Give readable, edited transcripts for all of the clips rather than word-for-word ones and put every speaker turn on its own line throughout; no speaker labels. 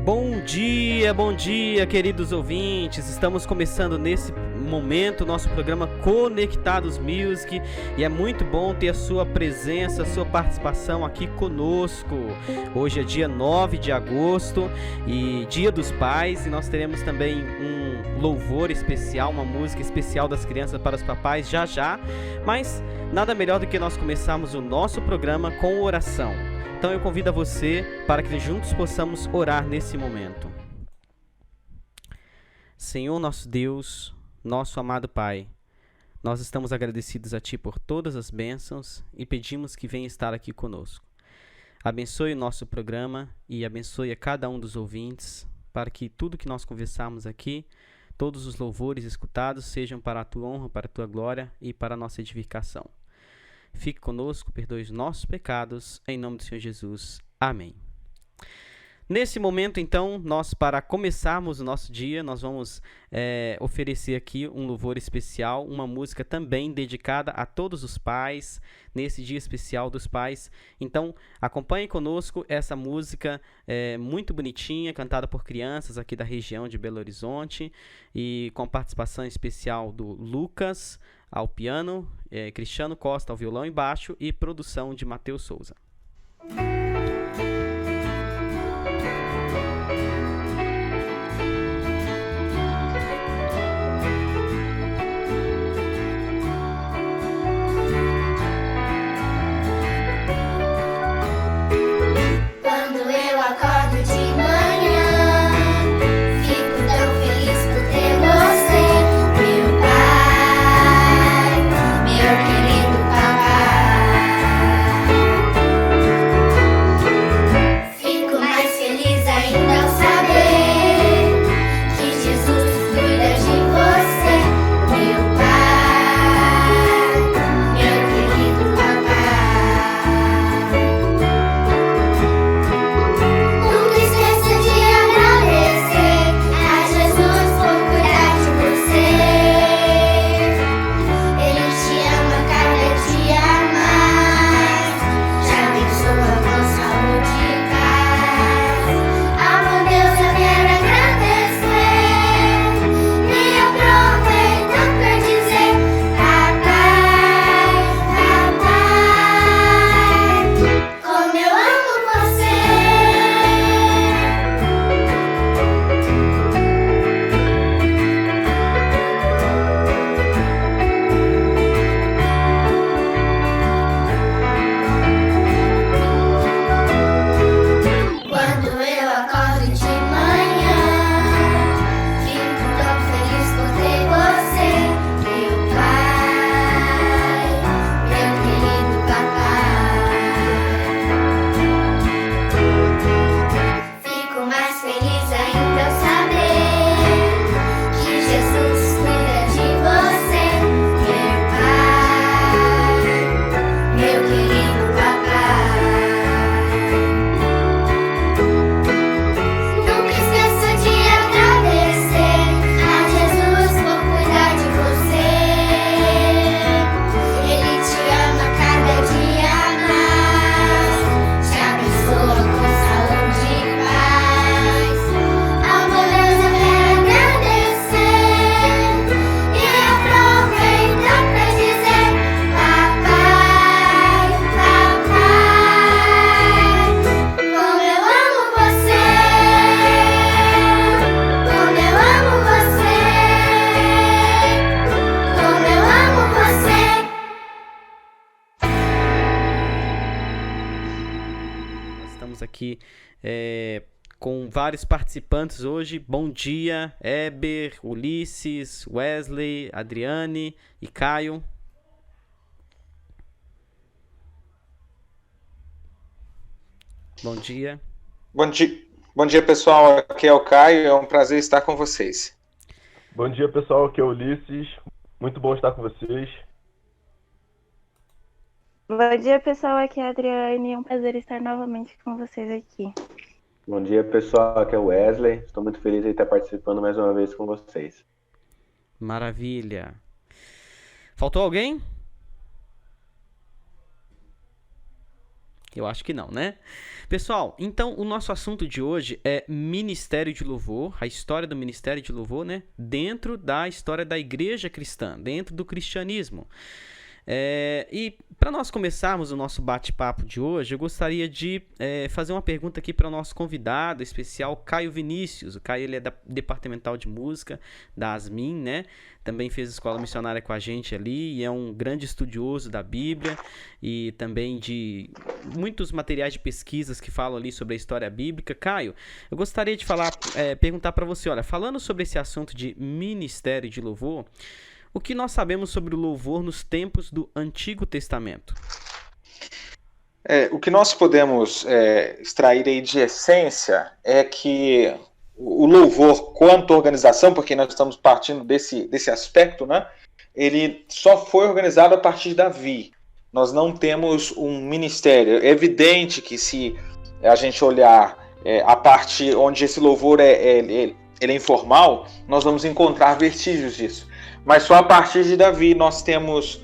Bom dia, queridos ouvintes. Estamos começando nesse momento nosso programa Conectados Music e é muito bom ter a sua presença, a sua participação aqui conosco. Hoje é dia 9 de agosto e Dia dos Pais, e nós teremos também um louvor especial, uma música especial das crianças para os papais já, mas nada melhor do que nós começarmos o nosso programa com oração. Então eu convido a você para que juntos possamos orar nesse momento. Senhor nosso Deus, nosso amado Pai, nós estamos agradecidos a Ti por todas as bênçãos e pedimos que venha estar aqui conosco. Abençoe o nosso programa e abençoe a cada um dos ouvintes, para que tudo que nós conversarmos aqui, todos os louvores escutados, sejam para a Tua honra, para a Tua glória e para a nossa edificação. Fique conosco, perdoe os nossos pecados, em nome do Senhor Jesus. Amém. Nesse momento, então, nós, para começarmos o nosso dia, nós vamos oferecer aqui um louvor especial, uma música também dedicada a todos os pais, nesse dia especial dos pais. Então, acompanhe conosco essa música muito bonitinha, cantada por crianças aqui da região de Belo Horizonte, e com participação especial do Lucas ao piano, Cristiano Costa ao violão e baixo e produção de Matheus Souza. Aqui com vários participantes hoje. Bom dia, Eber, Ulisses, Wesley, Adriane e Caio. Bom dia.
Bom dia, pessoal. Aqui é o Caio, é um prazer estar com vocês.
Bom dia, pessoal. Aqui é o Ulisses. Muito bom estar com vocês.
Bom dia, pessoal, aqui é a Adriane, é um prazer estar novamente com vocês aqui.
Bom dia, pessoal, aqui é o Wesley, estou muito feliz de estar participando mais uma vez com vocês.
Maravilha. Faltou alguém? Eu acho que não, né? Pessoal, então o nosso assunto de hoje é Ministério de Louvor, a história do Ministério de Louvor, né? Dentro da história da igreja cristã, dentro do cristianismo. E para nós começarmos o nosso bate-papo de hoje, eu gostaria de fazer uma pergunta aqui para o nosso convidado especial, Caio Vinícius. O Caio, ele é da Departamental de Música da Asmin, né? Também fez escola missionária com a gente ali e é um grande estudioso da Bíblia e também de muitos materiais de pesquisas que falam ali sobre a história bíblica. Caio, eu gostaria de perguntar para você, olha, falando sobre esse assunto de Ministério de Louvor, o que nós sabemos sobre o louvor nos tempos do Antigo Testamento?
O que nós podemos extrair aí de essência é que o louvor, quanto organização, porque nós estamos partindo desse aspecto, né? Ele só foi organizado a partir de Davi. Nós não temos um ministério. É evidente que se a gente olhar a parte onde esse louvor ele é informal, nós vamos encontrar vestígios disso. Mas só a partir de Davi nós temos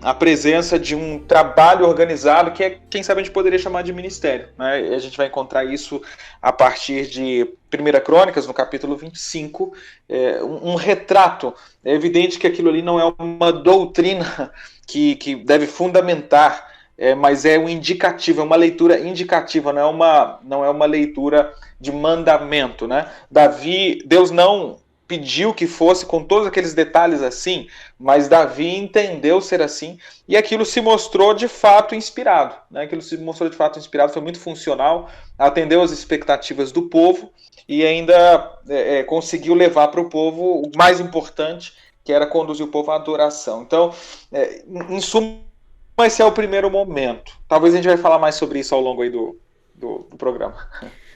a presença de um trabalho organizado que quem sabe a gente poderia chamar de ministério, né? E a gente vai encontrar isso a partir de 1 Crônicas, no capítulo 25, um retrato. É evidente que aquilo ali não é uma doutrina que deve fundamentar, mas é um indicativo, é uma leitura indicativa, não é uma leitura de mandamento, né? Deus não pediu que fosse com todos aqueles detalhes assim, mas Davi entendeu ser assim, e aquilo se mostrou de fato inspirado, né? Aquilo se mostrou de fato inspirado, foi muito funcional, atendeu às expectativas do povo, e ainda conseguiu levar para o povo o mais importante, que era conduzir o povo à adoração. Então, em suma, esse é o primeiro momento. Talvez a gente vai falar mais sobre isso ao longo aí do programa.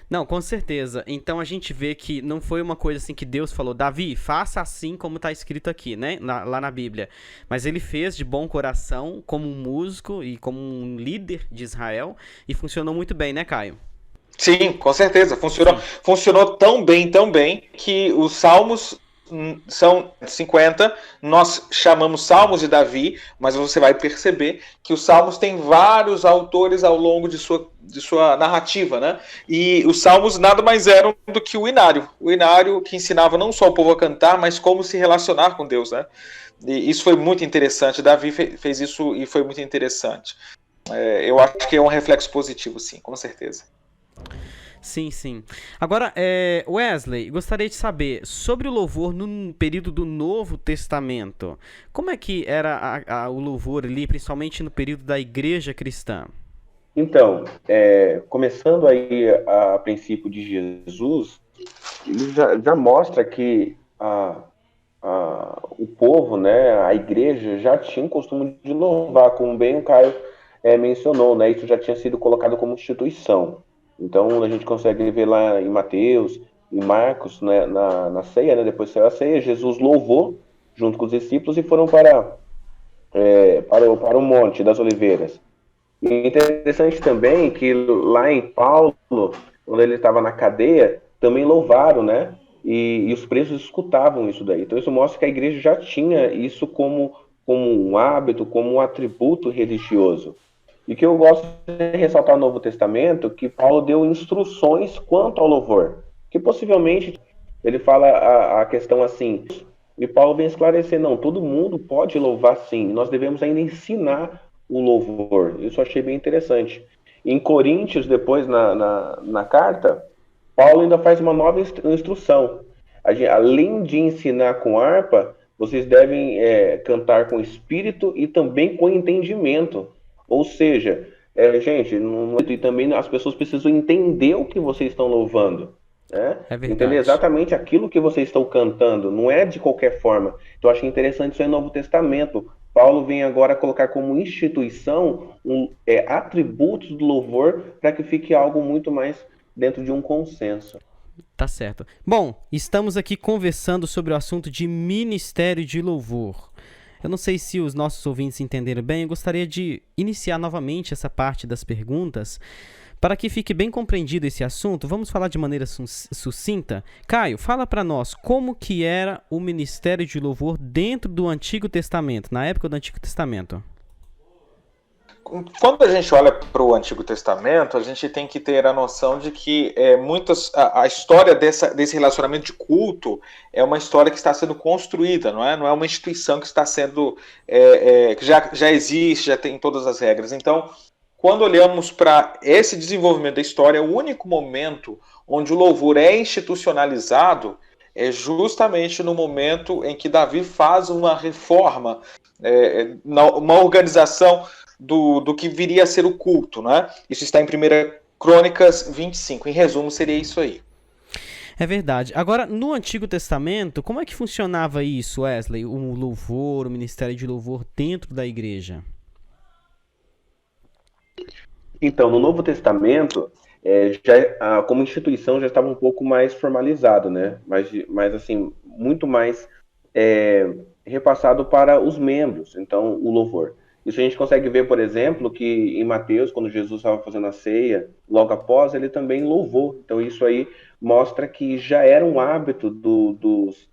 Não, com certeza. Então a gente vê que não foi uma coisa assim que Deus falou, Davi, faça assim como está escrito aqui, né? Lá na Bíblia. Mas ele fez de bom coração, como um músico e como um líder de Israel, e funcionou muito bem, né, Caio?
Sim, com certeza. Funcionou tão bem, que os salmos são 50, nós chamamos Salmos de Davi, mas você vai perceber que os Salmos têm vários autores ao longo de sua narrativa, né? E os Salmos nada mais eram do que o Inário que ensinava não só o povo a cantar, mas como se relacionar com Deus, né? E isso foi muito interessante, Davi fez isso e foi muito interessante. Eu acho que é um reflexo positivo, sim, com certeza.
Sim, sim. Agora, Wesley, gostaria de saber sobre o louvor no período do Novo Testamento. Como é que era o louvor ali, principalmente no período da igreja cristã?
Então, começando aí a princípio de Jesus, ele já mostra que o povo, né, a igreja, já tinha o costume de louvar, como bem o Caio mencionou, né? Isso já tinha sido colocado como instituição. Então, a gente consegue ver lá em Mateus, em Marcos, né, na ceia, né, depois saiu a ceia, Jesus louvou junto com os discípulos e foram para o Monte das Oliveiras. E é interessante também que lá em Paulo, quando ele estava na cadeia, também louvaram, né? E os presos escutavam isso daí. Então, isso mostra que a igreja já tinha isso como um hábito, como um atributo religioso. E que eu gosto de ressaltar no Novo Testamento, que Paulo deu instruções quanto ao louvor. Que possivelmente ele fala a questão assim, e Paulo vem esclarecer, não, todo mundo pode louvar sim, nós devemos ainda ensinar o louvor. Isso eu achei bem interessante. Em Coríntios, depois na carta, Paulo ainda faz uma nova instrução. Além de ensinar com harpa, vocês devem cantar com espírito e também com entendimento. Ou seja, gente, e também as pessoas precisam entender o que vocês estão louvando, né? Entender exatamente aquilo que vocês estão cantando, não é de qualquer forma. Então, eu acho interessante isso aí no Novo Testamento. Paulo vem agora colocar como instituição atributos do louvor para que fique algo muito mais dentro de um consenso.
Tá certo. Bom, estamos aqui conversando sobre o assunto de ministério de louvor. Eu não sei se os nossos ouvintes entenderam bem, eu gostaria de iniciar novamente essa parte das perguntas. Para que fique bem compreendido esse assunto, vamos falar de maneira sucinta. Caio, fala para nós como que era o ministério de louvor dentro do Antigo Testamento, na época do Antigo Testamento.
quando a gente olha para o Antigo Testamento, a gente tem que ter a noção de que a história desse relacionamento de culto é uma história que está sendo construída, não é? Não é uma instituição que está sendo que já existe, já tem todas as regras. Então, quando olhamos para esse desenvolvimento da história, o único momento onde o louvor é institucionalizado é justamente no momento em que Davi faz uma reforma, uma organização do que viria a ser o culto, né? Isso está em 1 Crônicas 25. Em resumo, seria isso aí.
É verdade. Agora, no Antigo Testamento, como é que funcionava isso, Wesley? O louvor, o ministério de louvor dentro da igreja?
Então, no Novo Testamento, como instituição já estava um pouco mais formalizado, né? Mas assim, muito mais repassado para os membros, então, o louvor. Isso a gente consegue ver, por exemplo, que em Mateus, quando Jesus estava fazendo a ceia, logo após, ele também louvou. Então, isso aí mostra que já era um hábito dos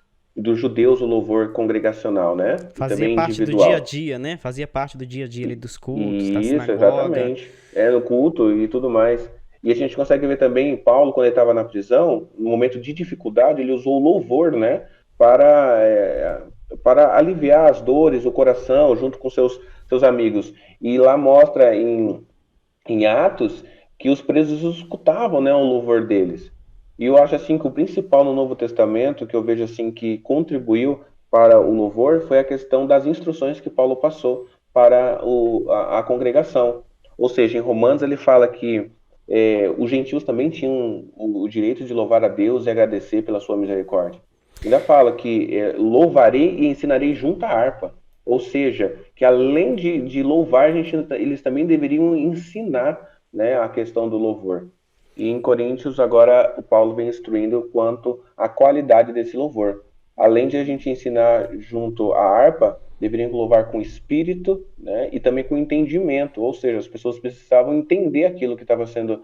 judeus o louvor congregacional, né?
Fazia
também
parte
individual.
do dia a dia, né? Fazia parte do dia a dia ali dos cultos, da
Isso,
sinagoga.
exatamente. No culto e tudo mais. E a gente consegue ver também Paulo, quando ele estava na prisão, no momento de dificuldade, ele usou o louvor, né? Para aliviar as dores, o coração, junto com seus amigos. E lá mostra em Atos que os presos escutavam, né, o louvor deles. E eu acho assim que o principal no Novo Testamento, que eu vejo assim que contribuiu para o louvor, foi a questão das instruções que Paulo passou para a congregação. Ou seja, em Romanos ele fala que os gentios também tinham o direito de louvar a Deus e agradecer pela sua misericórdia. Ainda fala que louvarei e ensinarei junto à harpa. Ou seja, que além de louvar, eles também deveriam ensinar, né, a questão do louvor. E em Coríntios, agora, o Paulo vem instruindo quanto à qualidade desse louvor. Além de a gente ensinar junto à harpa, deveriam louvar com espírito, né, e também com entendimento. Ou seja, as pessoas precisavam entender aquilo que estava sendo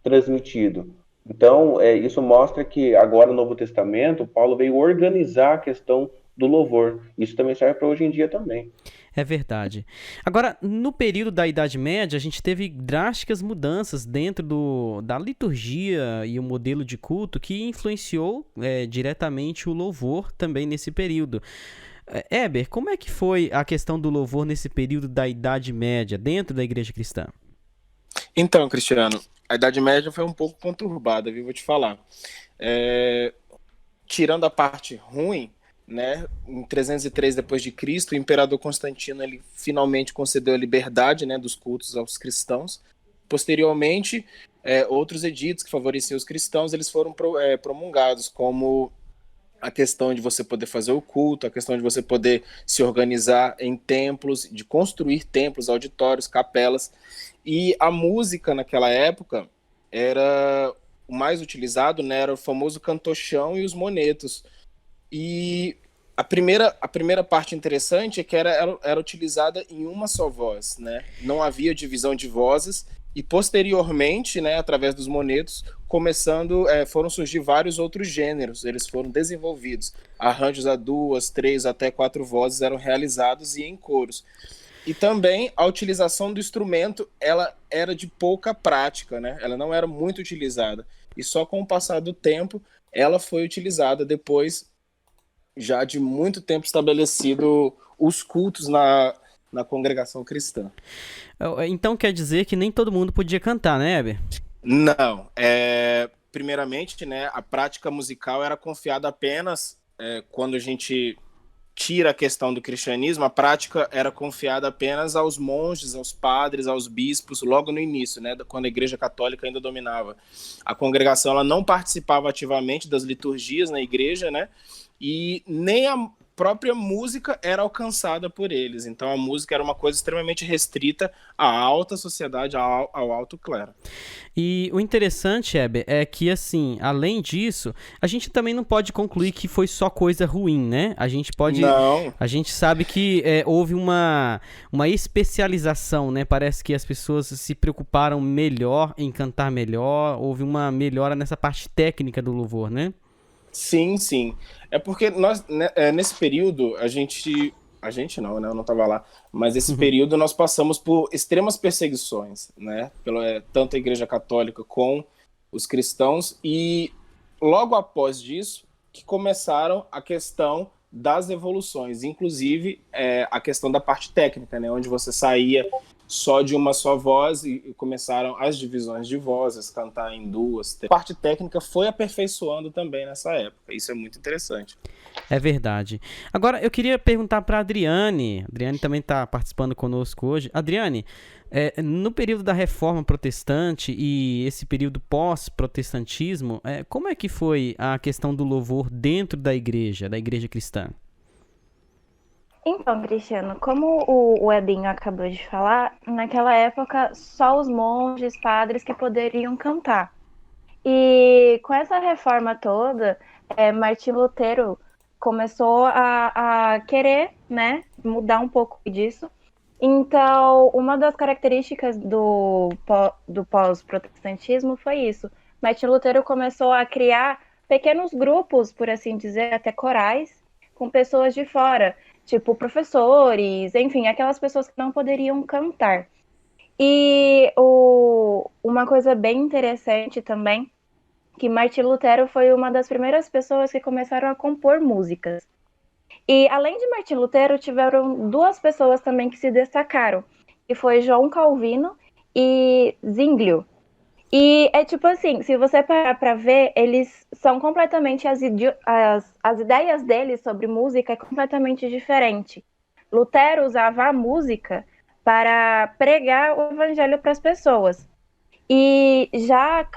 transmitido. Então, isso mostra que agora no Novo Testamento, Paulo veio organizar a questão do louvor. Isso também serve para hoje em dia também.
É verdade. Agora, no período da Idade Média, a gente teve drásticas mudanças dentro da liturgia e o modelo de culto que influenciou diretamente o louvor também nesse período. Heber, como é que foi a questão do louvor nesse período da Idade Média dentro da igreja cristã?
Então, Cristiano, a Idade Média foi um pouco conturbada, viu? Vou te falar. Tirando a parte ruim, né, em 303 d.C., o imperador Constantino ele finalmente concedeu a liberdade, né, dos cultos aos cristãos. Posteriormente, outros editos que favoreciam os cristãos eles foram promulgados, como a questão de você poder fazer o culto, a questão de você poder se organizar em templos, de construir templos, auditórios, capelas. E a música naquela época era o mais utilizado, né, era o famoso cantochão e os monetos. E a primeira parte interessante é que era utilizada em uma só voz, né? Não havia divisão de vozes. E posteriormente, né, através dos monetos, foram surgir vários outros gêneros, eles foram desenvolvidos. Arranjos a 2, 3, até 4 vozes eram realizados e em coros. E também a utilização do instrumento, ela era de pouca prática, né? Ela não era muito utilizada. E só com o passar do tempo, ela foi utilizada depois, já de muito tempo estabelecido, os cultos na congregação cristã.
Então quer dizer que nem todo mundo podia cantar, né, Heber?
Não. Primeiramente, né, a prática musical era confiada apenas quando a gente tira a questão do cristianismo, a prática era confiada apenas aos monges, aos padres, aos bispos, logo no início, né, quando a Igreja Católica ainda dominava. A congregação ela não participava ativamente das liturgias na igreja, né, e nem a própria música era alcançada por eles. Então a música era uma coisa extremamente restrita à alta sociedade, ao alto clero.
E o interessante, Heber, é que, assim, além disso, a gente também não pode concluir que foi só coisa ruim, né? A gente pode...
Não.
A gente sabe que houve uma especialização, né? Parece que as pessoas se preocuparam melhor em cantar melhor, houve uma melhora nessa parte técnica do louvor, né?
Sim, sim. É porque nós, nesse período, a gente A gente não, né? Eu não estava lá. Mas esse período nós passamos por extremas perseguições, né? Tanto a Igreja Católica com os cristãos. E logo após disso, que começaram a questão das evoluções. Inclusive, a questão da parte técnica, né? Onde você saía só de uma só voz e começaram as divisões de vozes, cantar em duas. A parte técnica foi aperfeiçoando também nessa época. Isso é muito interessante.
É verdade. Agora, eu queria perguntar para a Adriane. A Adriane também está participando conosco hoje. Adriane, no período da Reforma Protestante e esse período pós-protestantismo, como é que foi a questão do louvor dentro da igreja cristã?
Então, Cristiano, como o Edinho acabou de falar, naquela época só os monges, padres que poderiam cantar. E com essa reforma toda, Martinho Lutero começou a querer, né, mudar um pouco disso. Então, uma das características do pós-protestantismo foi isso. Martinho Lutero começou a criar pequenos grupos, por assim dizer, até corais, com pessoas de fora, tipo professores, enfim, aquelas pessoas que não poderiam cantar. E uma coisa bem interessante também, que Martinho Lutero foi uma das primeiras pessoas que começaram a compor músicas. E além de Martinho Lutero, tiveram duas pessoas também que se destacaram, que foi João Calvino e Zwinglio. E é tipo assim, se você parar para ver, eles são completamente, as ideias deles sobre música é completamente diferente. Lutero usava a música para pregar o evangelho para as pessoas. E já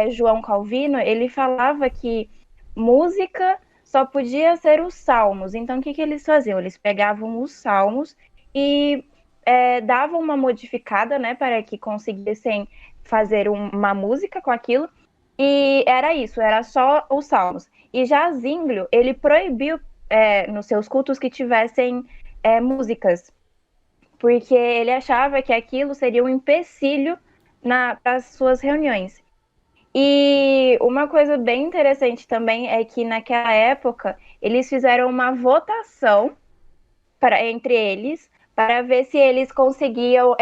João Calvino, ele falava que música só podia ser os salmos. Então, o que eles faziam? Eles pegavam os salmos e davam uma modificada, né, para que conseguissem fazer uma música com aquilo. E era isso, era só os salmos. E já Zwinglio, ele proibiu nos seus cultos que tivessem músicas, porque ele achava que aquilo seria um empecilho para as suas reuniões. E uma coisa bem interessante também é que naquela época eles fizeram uma votação entre eles para ver se eles conseguiam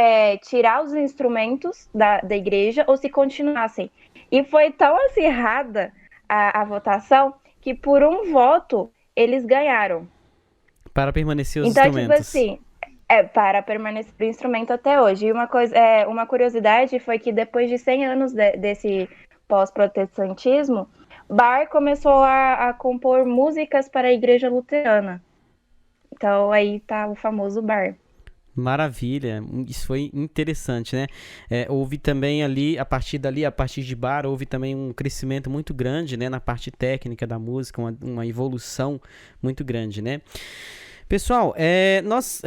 tirar os instrumentos da igreja ou se continuassem. E foi tão acirrada a votação que por um voto eles ganharam.
Para permanecer os
então,
instrumentos.
Então, tipo assim, para permanecer o instrumento até hoje. E uma curiosidade foi que depois de 100 anos desse pós-protestantismo, Bach começou a compor músicas para a igreja luterana. Então aí tá o famoso Bach.
Maravilha, isso foi interessante, né? Houve também ali, a partir de Bach, houve também um crescimento muito grande, né, na parte técnica da música, uma evolução muito grande, né? Pessoal, nós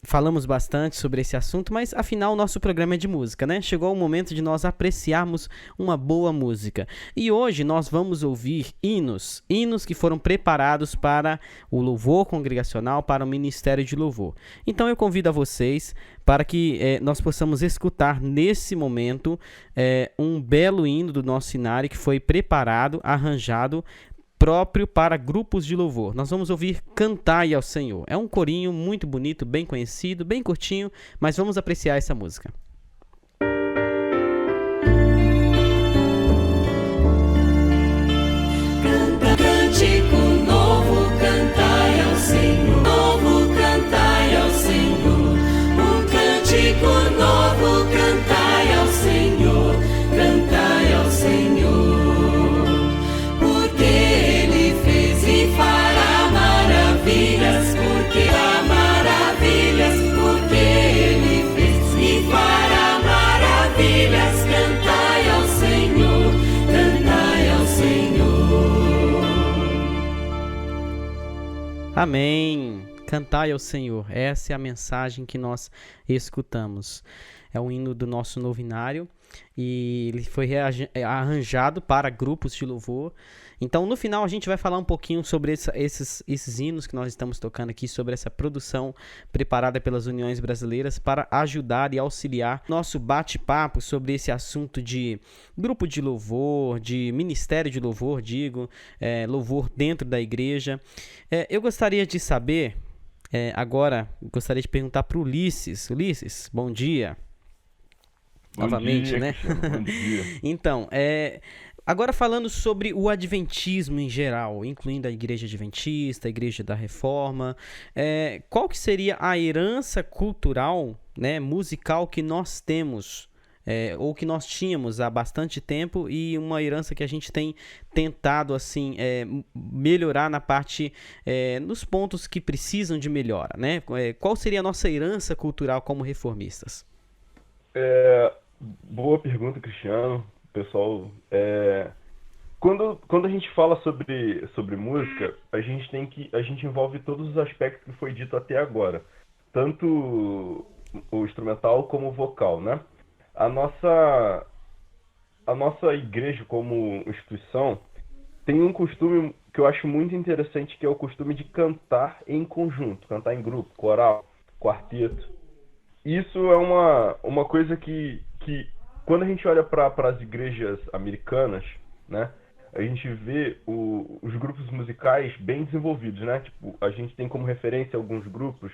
falamos bastante sobre esse assunto, mas afinal o nosso programa é de música, né? Chegou o momento de nós apreciarmos uma boa música. E hoje nós vamos ouvir hinos que foram preparados para o louvor congregacional, para o ministério de louvor. Então eu convido a vocês para que nós possamos escutar nesse momento um belo hino do nosso Sinari que foi preparado, arranjado, próprio para grupos de louvor. Nós vamos ouvir Cantai ao Senhor. É um corinho muito bonito, bem conhecido, bem curtinho, mas vamos apreciar essa música.
Cântico novo, cantai ao Senhor. Novo, cantai ao Senhor. Um cântico novo, cantai ao Senhor. Cantai ao Senhor.
Amém. Cantai ao Senhor. Essa é a mensagem que nós escutamos. É um hino do nosso novinário e ele foi arranjado para grupos de louvor. Então, no final, a gente vai falar um pouquinho sobre esses hinos que nós estamos tocando aqui, sobre essa produção preparada pelas Uniões Brasileiras para ajudar e auxiliar nosso bate-papo sobre esse assunto de grupo de louvor, de ministério de louvor, louvor dentro da igreja. Eu gostaria de saber, Agora, gostaria de perguntar para o Ulisses. Ulisses, bom dia.
Bom
Novamente,
dia,
né?
Cristiano, bom dia.
Então, agora falando sobre o adventismo em geral, incluindo a Igreja Adventista, a Igreja da Reforma, qual que seria a herança cultural, né, musical que nós temos, ou que nós tínhamos há bastante tempo, e uma herança que a gente tem tentado assim melhorar na parte, nos pontos que precisam de melhora, né? Qual seria a nossa herança cultural como reformistas?
Boa pergunta, Cristiano. Pessoal, quando a gente fala sobre música, a gente envolve todos os aspectos que foi dito até agora, tanto o instrumental como o vocal, né? A nossa igreja como instituição tem um costume que eu acho muito interessante, que é o costume de cantar em conjunto, cantar em grupo, coral, quarteto. Isso é uma coisa que quando a gente olha para as igrejas americanas, né, a gente vê os grupos musicais bem desenvolvidos, né? Tipo, a gente tem como referência alguns grupos.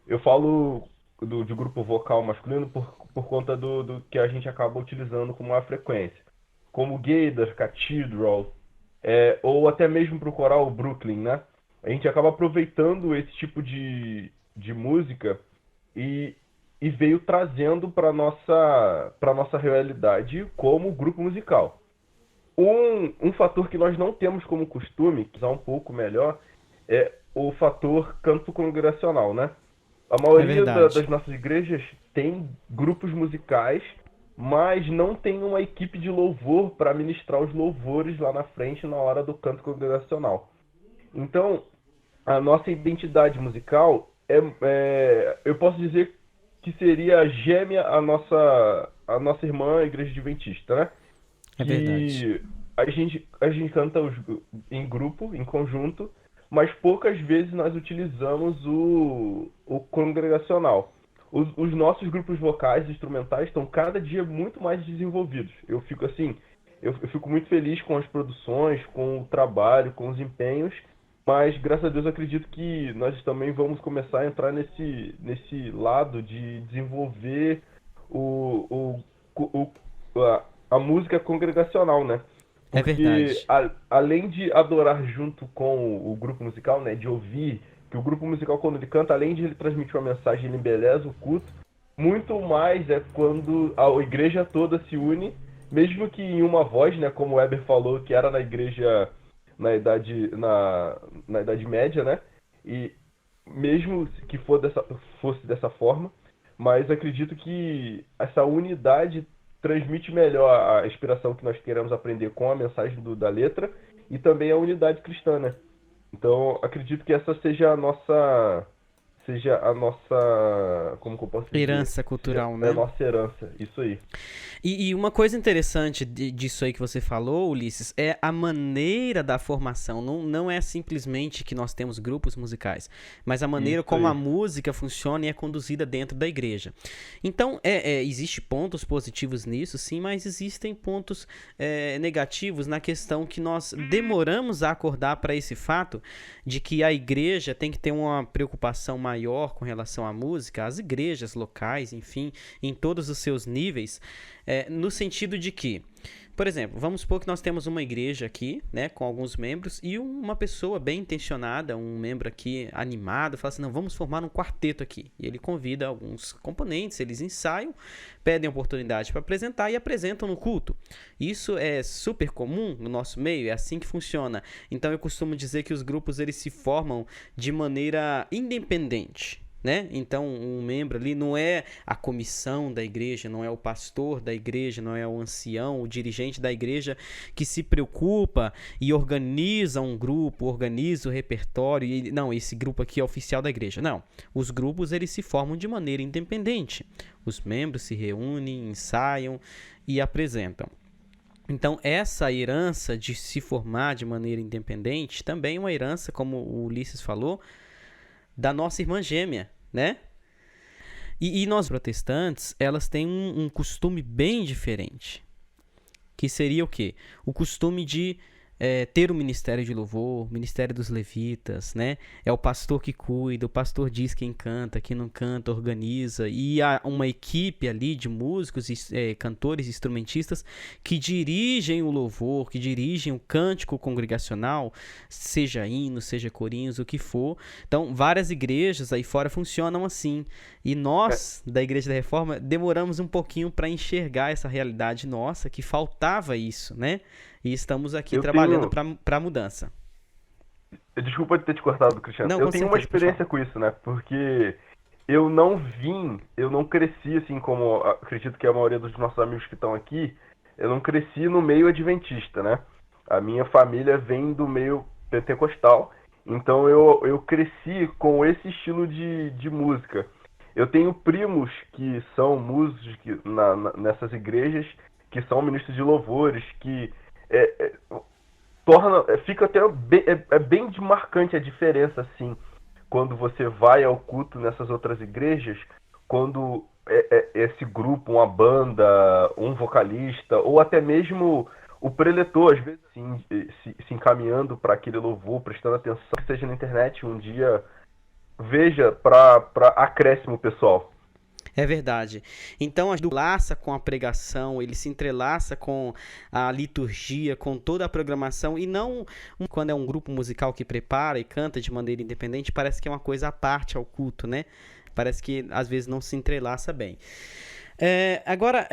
Eu falo de grupo vocal masculino por conta do que a gente acaba utilizando como uma frequência, como Gaither, Cathedral, ou até mesmo para o coral Brooklyn, né? A gente acaba aproveitando esse tipo de música e veio trazendo para nossa realidade como grupo musical. Um fator que nós não temos como costume, usar um pouco melhor, é o fator canto congregacional, né? A maioria das nossas igrejas tem grupos musicais, mas não tem uma equipe de louvor para ministrar os louvores lá na frente na hora do canto congregacional. Então, a nossa identidade musical eu posso dizer que seria gêmea à nossa irmã a Igreja Adventista, né?
É verdade.
A gente canta em grupo, em conjunto, mas poucas vezes nós utilizamos o congregacional. Os nossos grupos vocais e instrumentais estão cada dia muito mais desenvolvidos. Eu fico muito feliz com as produções, com o trabalho, com os empenhos, mas graças a Deus eu acredito que nós também vamos começar a entrar nesse lado de desenvolver a música congregacional, né?
É verdade.
Além de adorar junto com o grupo musical, né, de ouvir, que o grupo musical quando ele canta, além de ele transmitir uma mensagem, ele embeleza o culto, muito mais é quando a igreja toda se une, mesmo que em uma voz, né, como o Weber falou, que era na igreja na Idade Média, né, e mesmo que fosse dessa forma, mas acredito que essa unidade transmite melhor a inspiração que nós queremos aprender com a mensagem da letra e também a unidade cristã, né? Então, acredito que essa seja a nossa, como que eu posso dizer?
Herança cultural, né?
É a nossa herança, isso aí.
E uma coisa interessante disso aí que você falou, Ulisses, é a maneira da formação. Não é simplesmente que nós temos grupos musicais, mas a maneira
Isso
como
aí.
a música funciona e é conduzida dentro da igreja. Então, existe pontos positivos nisso, sim, mas existem pontos negativos na questão que nós demoramos a acordar para esse fato de que a igreja tem que ter uma preocupação maior com relação à música, as igrejas locais, enfim, em todos os seus níveis, no sentido de que, por exemplo, vamos supor que nós temos uma igreja aqui, né, com alguns membros, e uma pessoa bem intencionada, um membro aqui animado, fala assim, não, vamos formar um quarteto aqui. E ele convida alguns componentes, eles ensaiam, pedem oportunidade para apresentar e apresentam no culto. Isso é super comum no nosso meio, é assim que funciona. Então eu costumo dizer que os grupos eles se formam de maneira independente, né? Então um membro ali não é a comissão da igreja, não é o pastor da igreja, não é o ancião, o dirigente da igreja que se preocupa e organiza um grupo, organiza o repertório e não, esse grupo aqui é oficial da igreja. Não, os grupos eles se formam de maneira independente. Os membros se reúnem, ensaiam e apresentam. Então essa herança de se formar de maneira independente também é uma herança, como o Ulisses falou, da nossa irmã gêmea, né? E nós protestantes, elas têm um costume bem diferente, que seria o quê? O costume de ter o ministério de louvor, o ministério dos levitas, né? É o pastor que cuida, o pastor diz quem canta, quem não canta, organiza, e há uma equipe ali de músicos, cantores, instrumentistas que dirigem o louvor, que dirigem o cântico congregacional, seja hino, seja corinhos, o que for. Então, várias igrejas aí fora funcionam assim. E nós, da Igreja da Reforma, demoramos um pouquinho para enxergar essa realidade nossa, que faltava isso, né? E estamos aqui trabalhando para a mudança.
Desculpa ter te cortado, Cristiano.
Não,
eu
com
tenho uma
certeza,
experiência com isso, né? Porque eu não cresci assim como acredito que a maioria dos nossos amigos que estão aqui, eu não cresci no meio adventista, né? A minha família vem do meio pentecostal, então eu cresci com esse estilo de música. Eu tenho primos que são músicos nessas igrejas, que são ministros de louvores, que fica até bem marcante a diferença, assim, quando você vai ao culto nessas outras igrejas, quando esse grupo, uma banda, um vocalista, ou até mesmo o preletor, às vezes, assim, se encaminhando para aquele louvor, prestando atenção, que seja na internet, um dia veja para acréscimo pessoal.
É verdade. Então, a entrelaça com a pregação, ele se entrelaça com a liturgia, com toda a programação, e não quando é um grupo musical que prepara e canta de maneira independente, parece que é uma coisa à parte ao culto, né? Parece que às vezes não se entrelaça bem. Agora,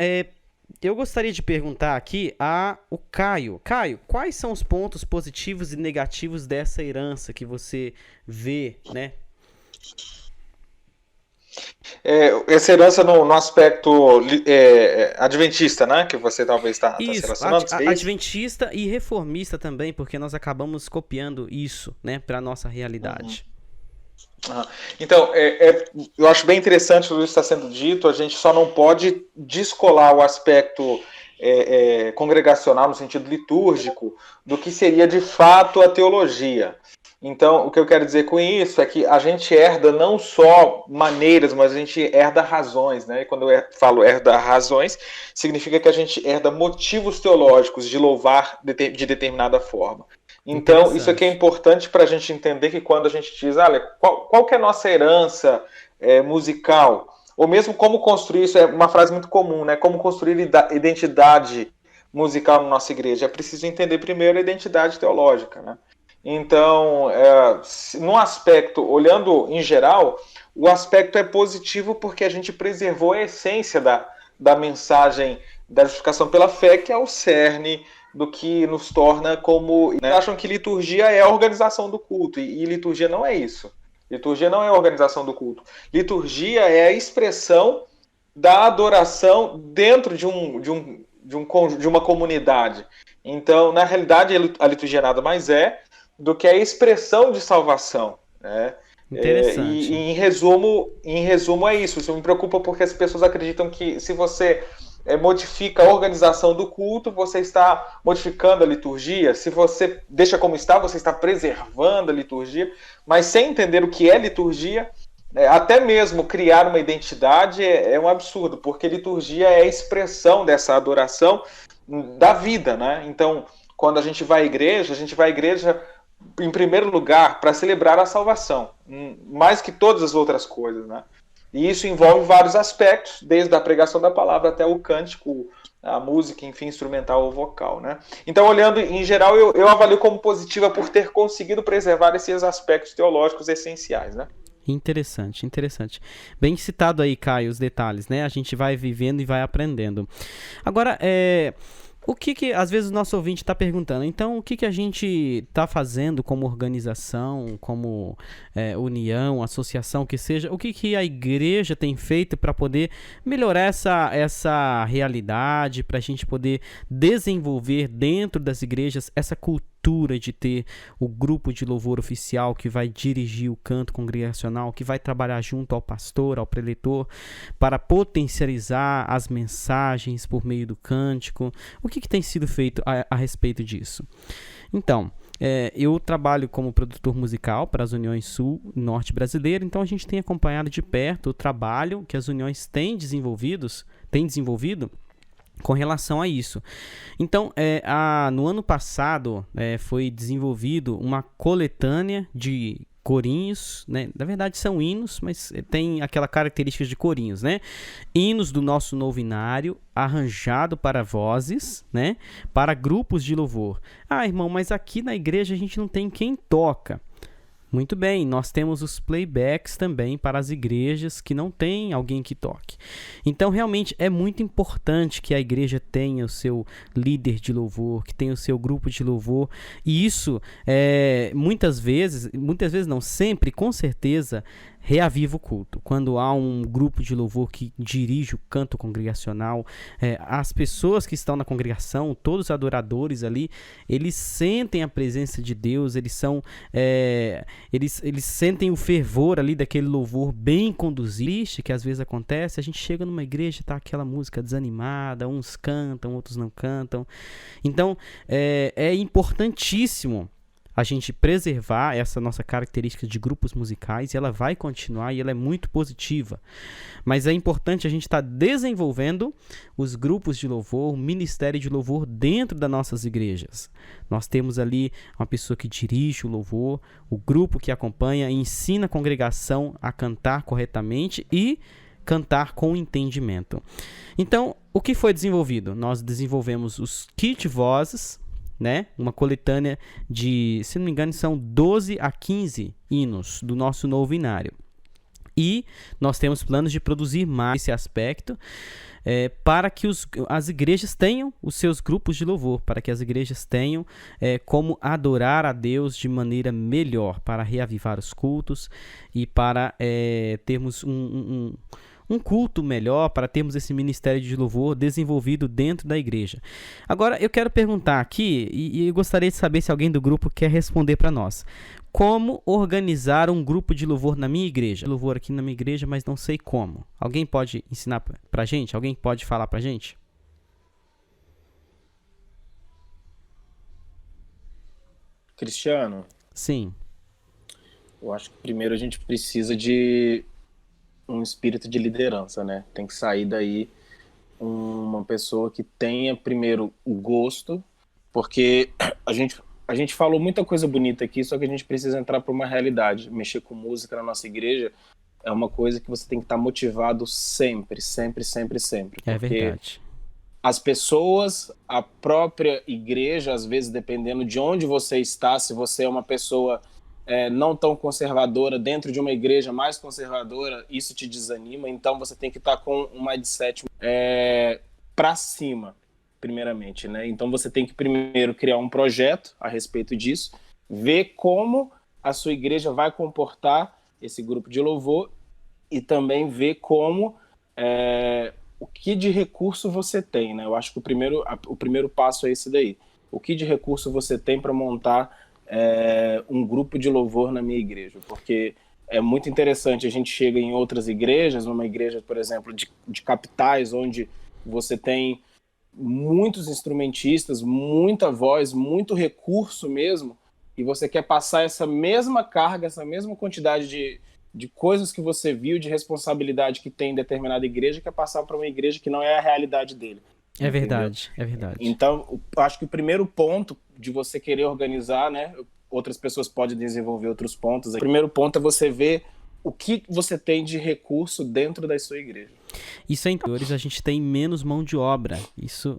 eu gostaria de perguntar aqui ao Caio. Caio, quais são os pontos positivos e negativos dessa herança que você vê, né?
Essa herança no aspecto adventista, né? Que você talvez está se relacionando.
Adventista e reformista também, porque nós acabamos copiando isso, né, para a nossa realidade.
Então, eu acho bem interessante tudo isso que está sendo dito. A gente só não pode descolar o aspecto congregacional, no sentido litúrgico, do que seria de fato a teologia. Então, o que eu quero dizer com isso é que a gente herda não só maneiras, mas a gente herda razões, né? E quando eu falo herda razões, significa que a gente herda motivos teológicos de louvar de determinada forma. Então, isso aqui é importante para a gente entender que quando a gente diz, olha, qual que é a nossa herança musical? Ou mesmo como construir, isso é uma frase muito comum, né? Como construir identidade musical na nossa igreja. É preciso entender primeiro a identidade teológica, né? Então, no aspecto, olhando em geral, o aspecto é positivo porque a gente preservou a essência da mensagem da justificação pela fé, que é o cerne do que nos torna como... Né? Acham que liturgia é a organização do culto, e liturgia não é isso. Liturgia não é a organização do culto. Liturgia é a expressão da adoração dentro de uma comunidade. Então, na realidade, a liturgia nada mais do que a expressão de salvação, né?
Interessante.
E em resumo é isso. Isso me preocupa porque as pessoas acreditam que se você modifica a organização do culto, você está modificando a liturgia. Se você deixa como está, você está preservando a liturgia. Mas sem entender o que é liturgia, até mesmo criar uma identidade é um absurdo, porque liturgia é a expressão dessa adoração da vida, né? Então, quando a gente vai à igreja em primeiro lugar para celebrar a salvação, mais que todas as outras coisas, né? E isso envolve vários aspectos, desde a pregação da palavra até o cântico, a música, enfim, instrumental ou vocal, né? Então, olhando em geral, eu avalio como positiva por ter conseguido preservar esses aspectos teológicos essenciais, né?
Interessante, interessante. Bem citado aí, Caio, os detalhes, né? A gente vai vivendo e vai aprendendo. Agora, o que às vezes o nosso ouvinte está perguntando, então o que a gente está fazendo como organização, como união, associação, que seja, o que a igreja tem feito para poder melhorar essa realidade, para a gente poder desenvolver dentro das igrejas essa cultura de ter o grupo de louvor oficial que vai dirigir o canto congregacional, que vai trabalhar junto ao pastor, ao preletor, para potencializar as mensagens por meio do cântico. O que tem sido feito a respeito disso? Então, eu trabalho como produtor musical para as Uniões Sul e Norte brasileira, então a gente tem acompanhado de perto o trabalho que as uniões têm desenvolvido com relação a isso. Então, no ano passado, foi desenvolvido uma coletânea de corinhos, né? Na verdade são hinos, mas tem aquela característica de corinhos, né? Hinos do nosso novinário, arranjado para vozes, né? Para grupos de louvor. Ah, irmão, mas aqui na igreja a gente não tem quem toca. Muito bem, nós temos os playbacks também para as igrejas que não tem alguém que toque. Então, realmente, é muito importante que a igreja tenha o seu líder de louvor, que tenha o seu grupo de louvor. E isso, muitas vezes não, sempre, com certeza, reaviva o culto. Quando há um grupo de louvor que dirige o canto congregacional, as pessoas que estão na congregação, todos os adoradores ali, eles sentem a presença de Deus, eles sentem o fervor ali daquele louvor bem conduzido, que às vezes acontece. A gente chega numa igreja, tá aquela música desanimada, uns cantam, outros não cantam. Então, é importantíssimo a gente preservar essa nossa característica de grupos musicais, e ela vai continuar, e ela é muito positiva. Mas é importante a gente estar desenvolvendo os grupos de louvor, o ministério de louvor dentro das nossas igrejas. Nós temos ali uma pessoa que dirige o louvor, o grupo que acompanha e ensina a congregação a cantar corretamente e cantar com entendimento. Então, o que foi desenvolvido? Nós desenvolvemos os kit vozes, né? Uma coletânea de, se não me engano, são 12 a 15 hinos do nosso novinário. E nós temos planos de produzir mais esse aspecto, para que as igrejas tenham os seus grupos de louvor, para que as igrejas tenham como adorar a Deus de maneira melhor, para reavivar os cultos e para termos um culto melhor, para termos esse ministério de louvor desenvolvido dentro da igreja. Agora, eu quero perguntar aqui, e eu gostaria de saber se alguém do grupo quer responder para nós. Como organizar um grupo de louvor na minha igreja? Louvor aqui na minha igreja, mas não sei como. Alguém pode ensinar pra gente? Alguém pode falar pra gente?
Cristiano,
Sim.
eu acho que primeiro a gente precisa de um espírito de liderança, né? Tem que sair daí uma pessoa que tenha primeiro o gosto, porque a gente falou muita coisa bonita aqui, só que a gente precisa entrar para uma realidade. Mexer com música na nossa igreja é uma coisa que você tem que estar motivado sempre, sempre, sempre, sempre.
É verdade.
As pessoas, a própria igreja, às vezes, dependendo de onde você está, se você é uma pessoa não tão conservadora, dentro de uma igreja mais conservadora, isso te desanima. Então você tem que estar com um mindset para cima, primeiramente, né? Então você tem que primeiro criar um projeto a respeito disso, ver como a sua igreja vai comportar esse grupo de louvor e também ver como o que de recurso você tem, né? Eu acho que o primeiro passo é esse daí. O que de recurso você tem para montar um grupo de louvor na minha igreja? Porque é muito interessante, a gente chega em outras igrejas, uma igreja, por exemplo, de capitais, onde você tem muitos instrumentistas, muita voz, muito recurso mesmo, e você quer passar essa mesma carga, essa mesma quantidade de coisas que você viu, de responsabilidade que tem em determinada igreja, quer passar para uma igreja que não é a realidade dele.
É verdade, é verdade.
Então, acho que o primeiro ponto de você querer organizar, né? Outras pessoas podem desenvolver outros pontos. O primeiro ponto é você ver o que você tem de recurso dentro da sua igreja.
Isso é a gente tem menos mão de obra. Isso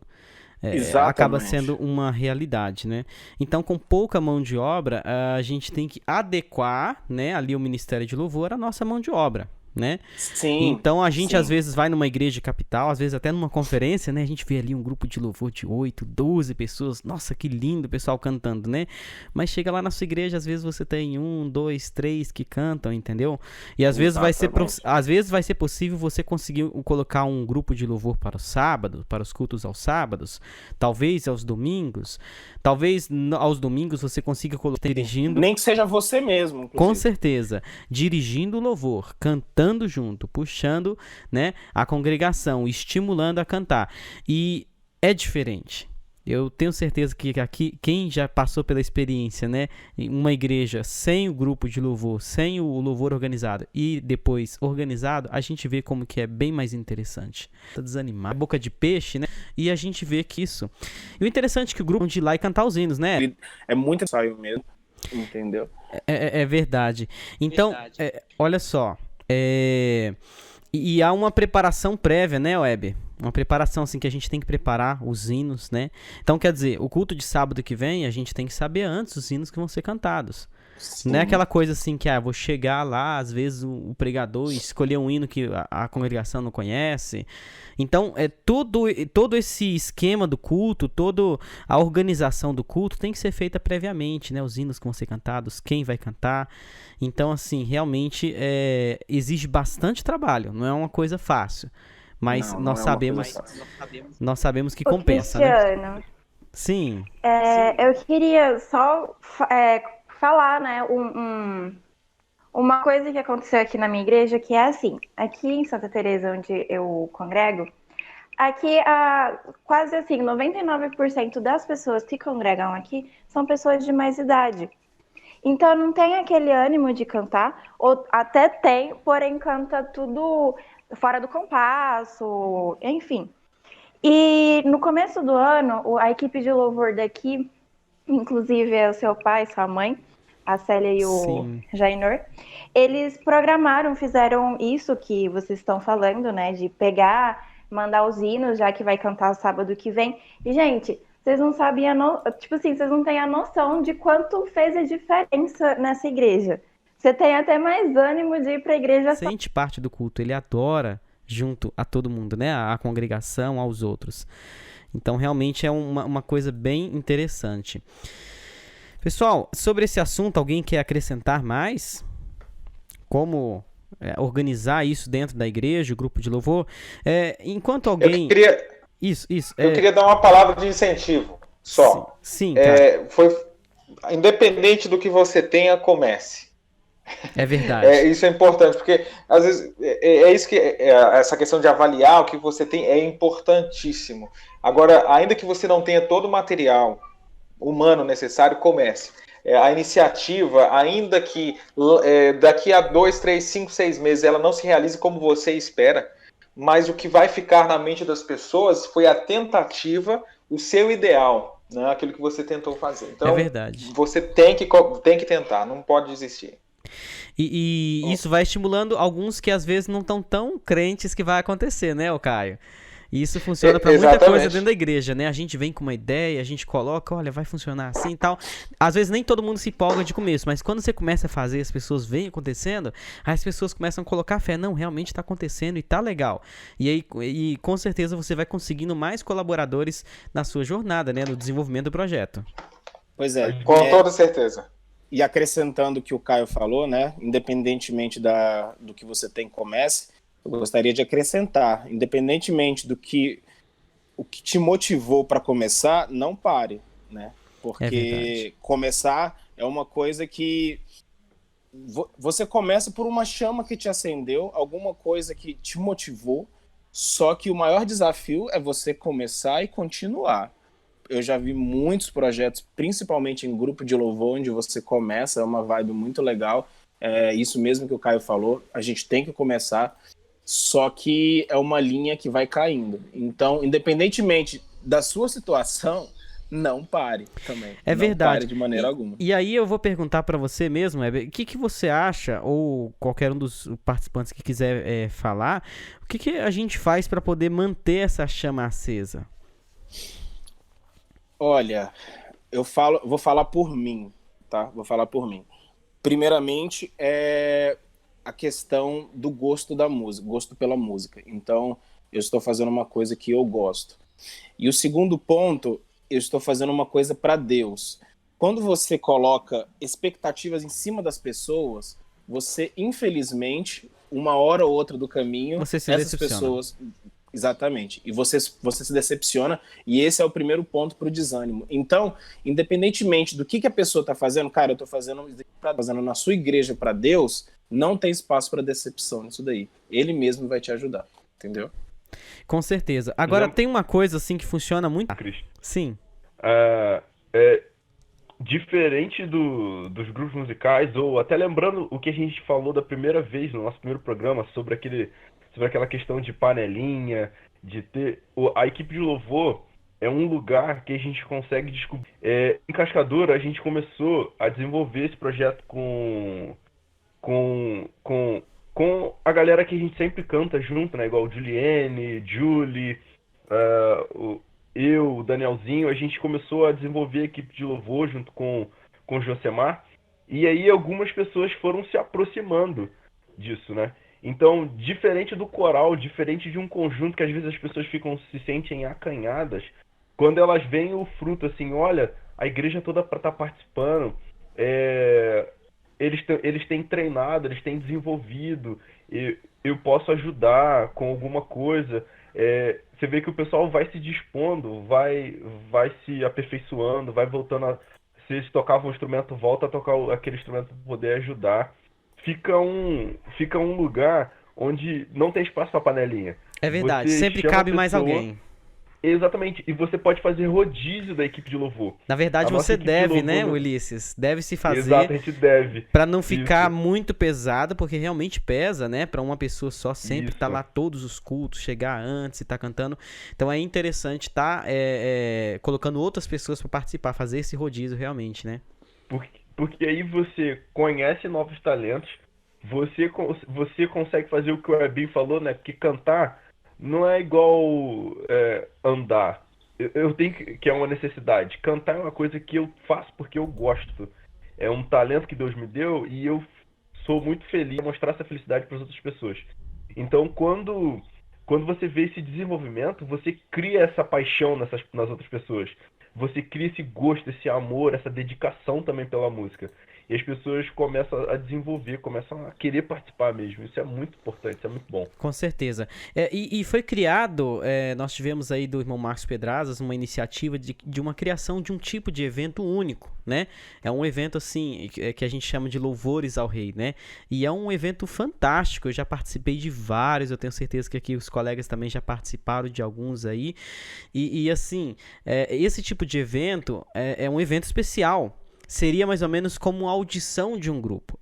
acaba sendo uma realidade, né? Então, com pouca mão de obra, a gente tem que adequar, né, ali o Ministério de Louvor à nossa mão de obra, né?
Sim.
Então a gente às vezes vai numa igreja capital, às vezes até numa conferência, né? A gente vê ali um grupo de louvor de 8, 12 pessoas. Nossa, que lindo o pessoal cantando, né? Mas chega lá na sua igreja, às vezes você tem 1, 2, 3 que cantam, entendeu? E às vezes vai ser possível você conseguir colocar um grupo de louvor para o sábado, para os cultos aos sábados, talvez aos domingos. Talvez aos domingos você consiga colocar dirigindo.
Nem que seja você mesmo, inclusive.
Com certeza. Dirigindo o louvor, cantando junto, puxando, né, a congregação, estimulando a cantar. E é diferente. Eu tenho certeza que aqui, quem já passou pela experiência, né, em uma igreja sem o grupo de louvor, sem o louvor organizado e depois organizado, a gente vê como que é bem mais interessante. Tá desanimado, boca de peixe, né? E a gente vê que isso. E o interessante é que o grupo de ir lá e cantar os hinos, né?
É muito ensaio mesmo, entendeu?
É verdade. Então, olha só, e há uma preparação prévia, né, Web? Uma preparação, assim, que a gente tem que preparar os hinos, né? Então, quer dizer, o culto de sábado que vem, a gente tem que saber antes os hinos que vão ser cantados.
Sim.
Não é aquela coisa assim que, vou chegar lá, às vezes, o pregador escolher um hino que a congregação não conhece. Então, todo esse esquema do culto, toda a organização do culto tem que ser feita previamente, né? Os hinos que vão ser cantados, quem vai cantar. Então, assim, realmente exige bastante trabalho, não é uma coisa fácil. Mas nós sabemos que compensa,
Cristiano,
né? Sim.
Eu queria só falar, né, uma coisa que aconteceu aqui na minha igreja, que é assim, aqui em Santa Teresa, onde eu congrego, aqui quase assim, 99% das pessoas que congregam aqui são pessoas de mais idade. Então não tem aquele ânimo de cantar, ou até tem, porém canta tudo fora do compasso, enfim. E no começo do ano, a equipe de louvor daqui, inclusive é o seu pai, sua mãe, a Célia e o Jainor, eles fizeram isso que vocês estão falando, né, de pegar, mandar os hinos, já que vai cantar sábado que vem. E, gente, vocês não sabem vocês não têm a noção de quanto fez a diferença nessa igreja. Você tem até mais ânimo de ir para a igreja.
Sente parte do culto, ele adora junto a todo mundo, né? A congregação, aos outros. Então, realmente é uma coisa bem interessante. Pessoal, sobre esse assunto, alguém quer acrescentar mais? Como organizar isso dentro da igreja, o grupo de louvor? Enquanto alguém...
Eu queria dar uma palavra de incentivo, só.
Sim, cara.
Independente do que você tenha, comece.
É verdade.
Isso é importante, porque às vezes isso que essa questão de avaliar o que você tem é importantíssimo. Agora, ainda que você não tenha todo o material humano necessário, comece. A iniciativa, ainda que daqui a 2, 3, 5, 6 meses ela não se realize como você espera, mas o que vai ficar na mente das pessoas foi a tentativa, o seu ideal, né? Aquilo que você tentou fazer. Então,
é verdade.
Você tem que tentar, não pode desistir.
E isso vai estimulando alguns que às vezes não estão tão crentes que vai acontecer, né, Caio? E isso funciona para muita coisa dentro da igreja, né? A gente vem com uma ideia, a gente coloca, olha, vai funcionar assim e tal. Às vezes nem todo mundo se empolga de começo, mas quando você começa a fazer, as pessoas veem acontecendo, aí as pessoas começam a colocar fé. Não, realmente está acontecendo e tá legal. E com certeza você vai conseguindo mais colaboradores na sua jornada, né? No desenvolvimento do projeto.
Pois é.
Com toda certeza.
E acrescentando o que o Caio falou, né? Independentemente do que você tem, comece. Eu gostaria de acrescentar, independentemente o que te motivou para começar, não pare, né? Porque começar é uma coisa que você começa por uma chama que te acendeu, alguma coisa que te motivou, só que o maior desafio é você começar e continuar. Eu já vi muitos projetos, principalmente em grupo de louvor, onde você começa, é uma vibe muito legal, isso mesmo que o Caio falou, a gente tem que começar. Só que é uma linha que vai caindo. Então, independentemente da sua situação, não pare também.
É verdade.
Não pare de maneira alguma.
E aí eu vou perguntar para você mesmo, o que você acha, ou qualquer um dos participantes que quiser falar, o que a gente faz para poder manter essa chama acesa?
Olha, vou falar por mim, tá? Vou falar por mim. Primeiramente, a questão do gosto da música, gosto pela música. Então, eu estou fazendo uma coisa que eu gosto. E o segundo ponto, eu estou fazendo uma coisa para Deus. Quando você coloca expectativas em cima das pessoas, você, infelizmente, uma hora ou outra do caminho,
você se
essas
decepciona.
Pessoas... Exatamente. E você se decepciona, e esse é o primeiro ponto para o desânimo. Então, independentemente do que a pessoa está fazendo, cara, eu estou fazendo na sua igreja para Deus, não tem espaço para decepção nisso daí. Ele mesmo vai te ajudar, entendeu?
Com certeza. Agora, tem uma coisa assim que funciona muito... Sim.
Diferente dos grupos musicais, ou até lembrando o que a gente falou da primeira vez no nosso primeiro programa, sobre aquela questão de panelinha, de ter... A equipe de louvor é um lugar que a gente consegue descobrir. Em Cascadura, a gente começou a desenvolver esse projeto com a galera que a gente sempre canta junto, né? Igual Juliane, Julie, eu, o Danielzinho. A gente começou a desenvolver a equipe de louvor junto com o Josemar. E aí algumas pessoas foram se aproximando disso, né? Então, diferente do coral, diferente de um conjunto que às vezes as pessoas se sentem acanhadas, quando elas veem o fruto, assim, olha, a igreja toda tá participando, eles têm treinado, eles têm desenvolvido, eu posso ajudar com alguma coisa. Você vê que o pessoal vai se dispondo, vai se aperfeiçoando, vai voltando a... Se eles tocavam um instrumento, volta a tocar aquele instrumento para poder ajudar. Fica um lugar onde não tem espaço para panelinha.
É verdade,
Você
sempre
chama a
cabe mais
pessoa-
alguém.
Exatamente, e você pode fazer rodízio da equipe de louvor.
Na verdade,
A nossa
você
equipe de
deve,
louvor
né,
não-
Ulisses? Deve se fazer
Exato, a gente deve.
para não ficar
Isso.
muito pesado, porque realmente pesa, né? Para uma pessoa só sempre
Isso.
estar lá todos os cultos, chegar antes e estar cantando. Então é interessante estar colocando outras pessoas para participar, fazer esse rodízio realmente, né?
Porque aí você conhece novos talentos, você consegue fazer o que o Ebin falou, né? Porque cantar não é igual andar. Eu tenho que é uma necessidade. Cantar é uma coisa que eu faço porque eu gosto. É um talento que Deus me deu e eu sou muito feliz em mostrar essa felicidade para as outras pessoas. Então, quando você vê esse desenvolvimento, você cria essa paixão nas outras pessoas. Você cria esse gosto, esse amor, essa dedicação também pela música. E as pessoas começam a desenvolver, começam a querer participar mesmo. Isso é muito importante, isso é muito bom.
Com certeza. E foi criado, nós tivemos aí do irmão Marcos Pedrazas uma iniciativa de uma criação de um tipo de evento único, né? É um evento assim, que a gente chama de Louvores ao Rei, né? E é um evento fantástico, eu já participei de vários, eu tenho certeza que aqui os colegas também já participaram de alguns aí. E assim, esse tipo de evento é um evento especial. Seria mais ou menos como uma audição de um grupo.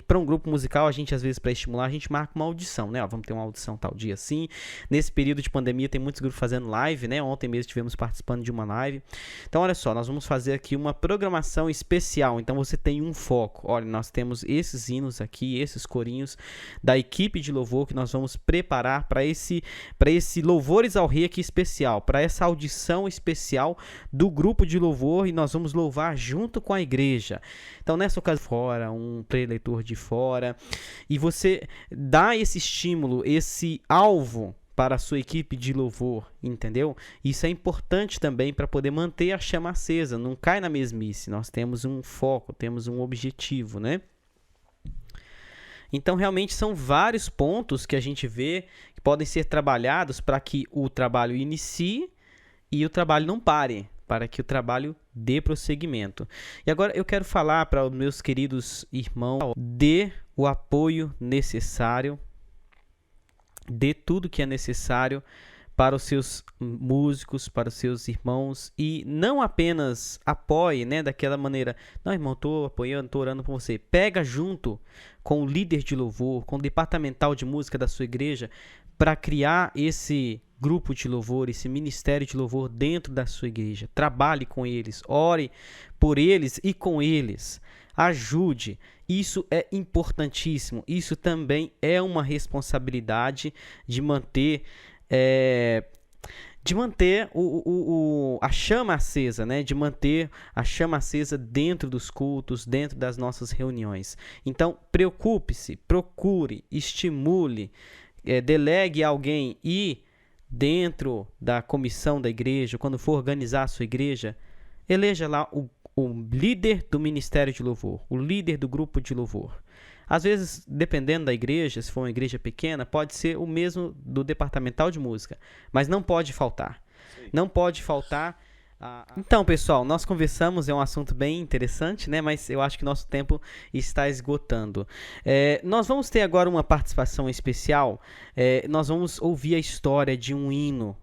Para um grupo musical, a gente às vezes, para estimular, a gente marca uma audição, né? Ó, vamos ter uma audição tal dia assim. Nesse período de pandemia, tem muitos grupos fazendo live, né? Ontem mesmo estivemos participando de uma live. Então, olha só, nós vamos fazer aqui uma programação especial. Então, você tem um foco. Olha, nós temos esses hinos aqui, esses corinhos da equipe de louvor que nós vamos preparar para esse Louvores ao Rei aqui especial, para essa audição especial do grupo de louvor, e nós vamos louvar junto com a igreja. Então, nessa ocasião, fora, um preleitor de fora, e você dá esse estímulo, esse alvo para a sua equipe de louvor, entendeu? Isso é importante também para poder manter a chama acesa, não cai na mesmice. Nós temos um foco, temos um objetivo, né? Então, realmente são vários pontos que a gente vê que podem ser trabalhados para que o trabalho inicie e o trabalho não pare, para que o trabalho dê prosseguimento. E agora eu quero falar para os meus queridos irmãos: dê o apoio necessário, dê tudo que é necessário para os seus músicos, para os seus irmãos, e não apenas apoie, né, daquela maneira, não, irmão, estou apoiando, estou orando por você. Pega junto com o líder de louvor, com o departamental de música da sua igreja, para criar esse grupo de louvor, esse ministério de louvor dentro da sua igreja. Trabalhe com eles, ore por eles e com eles. Ajude. Isso é importantíssimo. Isso também é uma responsabilidade de manter a chama acesa, né? De manter a chama acesa dentro dos cultos, dentro das nossas reuniões. Então, preocupe-se, procure, estimule, delegue a alguém e dentro da comissão da igreja, quando for organizar a sua igreja, eleja lá o líder do ministério de louvor, o líder do grupo de louvor. Às vezes, dependendo da igreja, se for uma igreja pequena, pode ser o mesmo do departamental de música, mas não pode faltar. Sim. Não pode faltar Então, pessoal, nós conversamos, é um assunto bem interessante, né? Mas eu acho que nosso tempo está esgotando. Nós vamos ter agora uma participação especial. Nós vamos ouvir a história de um hino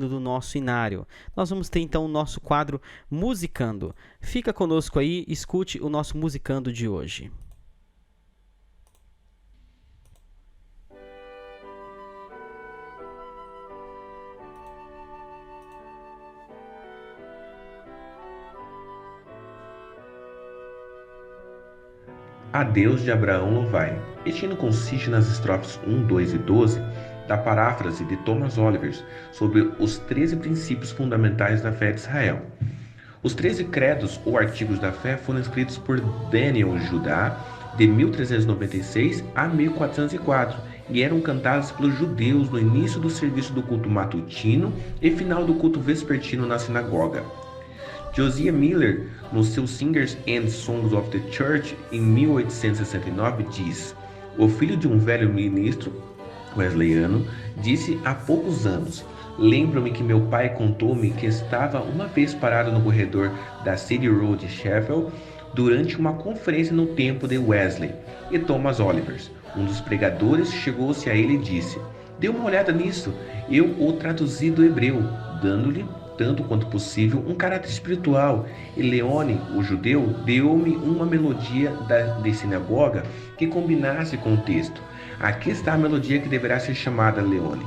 do nosso inário. Nós vamos ter então o nosso quadro Musicando. Fica conosco aí, escute o nosso Musicando de hoje.
A Deus de Abraão louvai. Este hino consiste nas estrofes 1, 2 e 12 da paráfrase de Thomas Oliver sobre os 13 princípios fundamentais da fé de Israel. Os 13 credos ou artigos da fé foram escritos por Daniel Judá de 1396 a 1404 e eram cantados pelos judeus no início do serviço do culto matutino e final do culto vespertino na sinagoga. Josiah Miller, no seu Singers and Songs of the Church, em 1869, diz: o filho de um velho ministro wesleyano disse há poucos anos: lembro-me que meu pai contou-me que estava uma vez parado no corredor da City Road de Sheffield durante uma conferência no tempo de Wesley, e Thomas Oliver, um dos pregadores, chegou-se a ele e disse: dê uma olhada nisso, eu o traduzi do hebreu, dando-lhe tanto quanto possível um caráter espiritual, e Leone, o judeu, deu-me uma melodia de sinagoga que combinasse com o texto. Aqui está a melodia que deverá ser chamada Leone.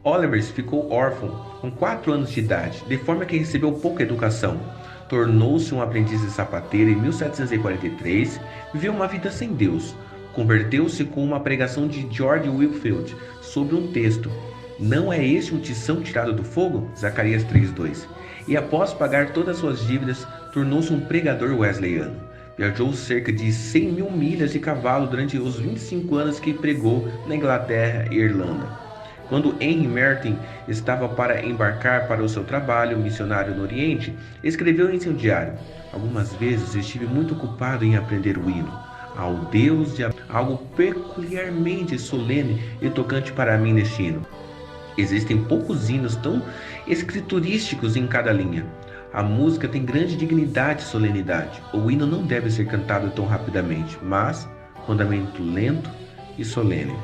Oliver ficou órfão com 4 anos de idade, de forma que recebeu pouca educação. Tornou-se um aprendiz de sapateiro em 1743, viveu uma vida sem Deus. Converteu-se com uma pregação de George Whitefield sobre um texto: não é este um tição tirado do fogo? Zacarias 3:2. E após pagar todas as suas dívidas, tornou-se um pregador wesleyano. Viajou cerca de 100.000 milhas de cavalo durante os 25 anos que pregou na Inglaterra e Irlanda. Quando Henry Martyn estava para embarcar para o seu trabalho missionário no Oriente, escreveu em seu diário: algumas vezes estive muito ocupado em aprender o hino ao Deus de algo peculiarmente solene e tocante para mim neste hino. Existem poucos hinos tão escriturísticos em cada linha. A música tem grande dignidade e solenidade. O hino não deve ser cantado tão rapidamente, mas com andamento lento e solene.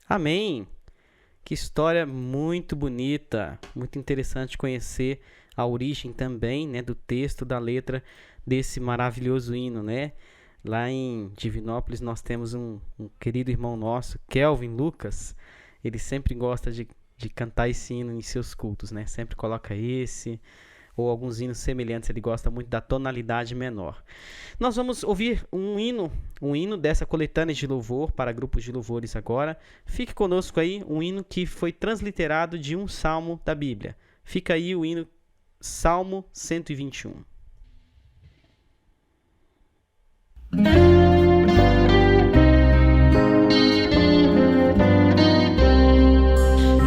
Amém! Que história muito bonita, muito interessante conhecer a origem também, né, do texto, da letra desse maravilhoso hino, né? Lá em Divinópolis nós temos um querido irmão nosso, Kelvin Lucas. Ele sempre gosta de cantar esse hino em seus cultos, né? Sempre coloca esse ou alguns hinos semelhantes, ele gosta muito da tonalidade menor. Nós vamos ouvir um hino dessa coletânea de louvor para grupos de louvores agora. Fique conosco aí, um hino que foi transliterado de um salmo da Bíblia. Fica aí o hino Salmo 121.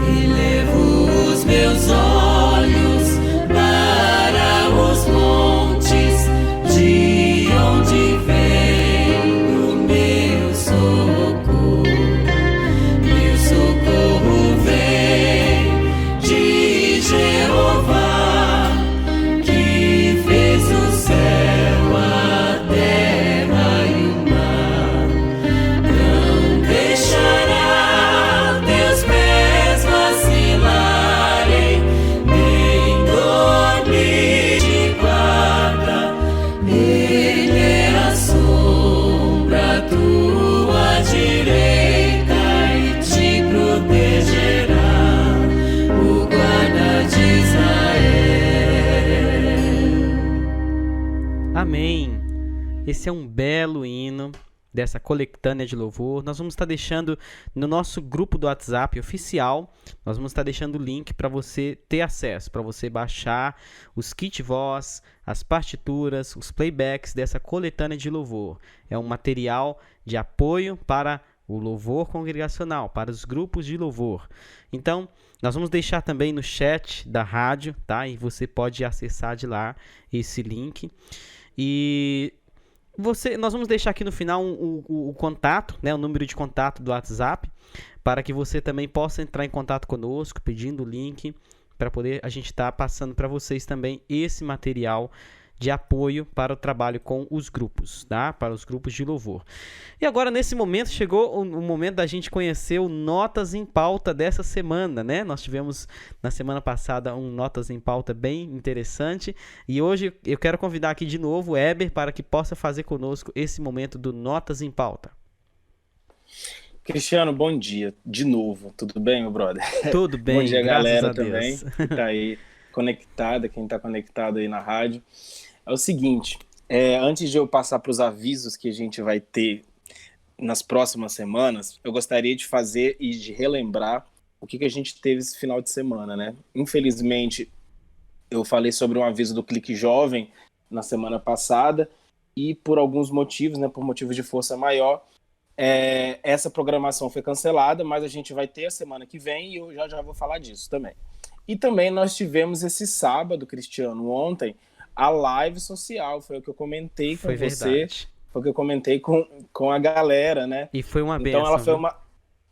Elevo os meus olhos para os montes, de onde vem o meu socorro. E o socorro vem de Jeová, que fez o céu, a terra e o mar. Não deixará teus pés vacilarem, nem dormir de guarda. Ele é a sombra à tua direita e te protegerá, o guarda de Israel.
Amém! Esse é um belo hino dessa coletânea de louvor. Nós vamos estar deixando no nosso grupo do WhatsApp oficial, nós vamos estar deixando o link para você ter acesso, para você baixar os kit voz, as partituras, os playbacks dessa coletânea de louvor. É um material de apoio para o louvor congregacional, para os grupos de louvor. Então, Nós vamos deixar também no chat da rádio, tá? E você pode acessar de lá esse link. E nós vamos deixar aqui no final o contato, né? O número de contato do WhatsApp, para que você também possa entrar em contato conosco, pedindo o link, para poder a gente estar passando para vocês também esse material de apoio para o trabalho com os grupos, tá? Para os grupos de louvor. E agora, nesse momento, chegou o momento da gente conhecer o Notas em Pauta dessa semana, né? Nós tivemos na semana passada um Notas em Pauta bem interessante, e hoje eu quero convidar aqui de novo o Heber para que possa fazer conosco esse momento do Notas em Pauta.
Cristiano, bom dia. De novo, tudo bem, meu brother?
Tudo bem,
bom dia,
graças
galera,
a Deus.
também, que tá aí conectada, quem tá conectado aí na rádio. É o seguinte, antes de eu passar para os avisos que a gente vai ter nas próximas semanas, eu gostaria de fazer e de relembrar o que a gente teve esse final de semana, né? Infelizmente, eu falei sobre um aviso do Clique Jovem na semana passada e por alguns motivos, né, por motivos de força maior, essa programação foi cancelada, mas a gente vai ter a semana que vem e eu já vou falar disso também. E também nós tivemos esse sábado, Cristiano, ontem, a live social, foi o que eu comentei com você, foi o que eu comentei com a galera, né?
E foi uma benção.
Então ela foi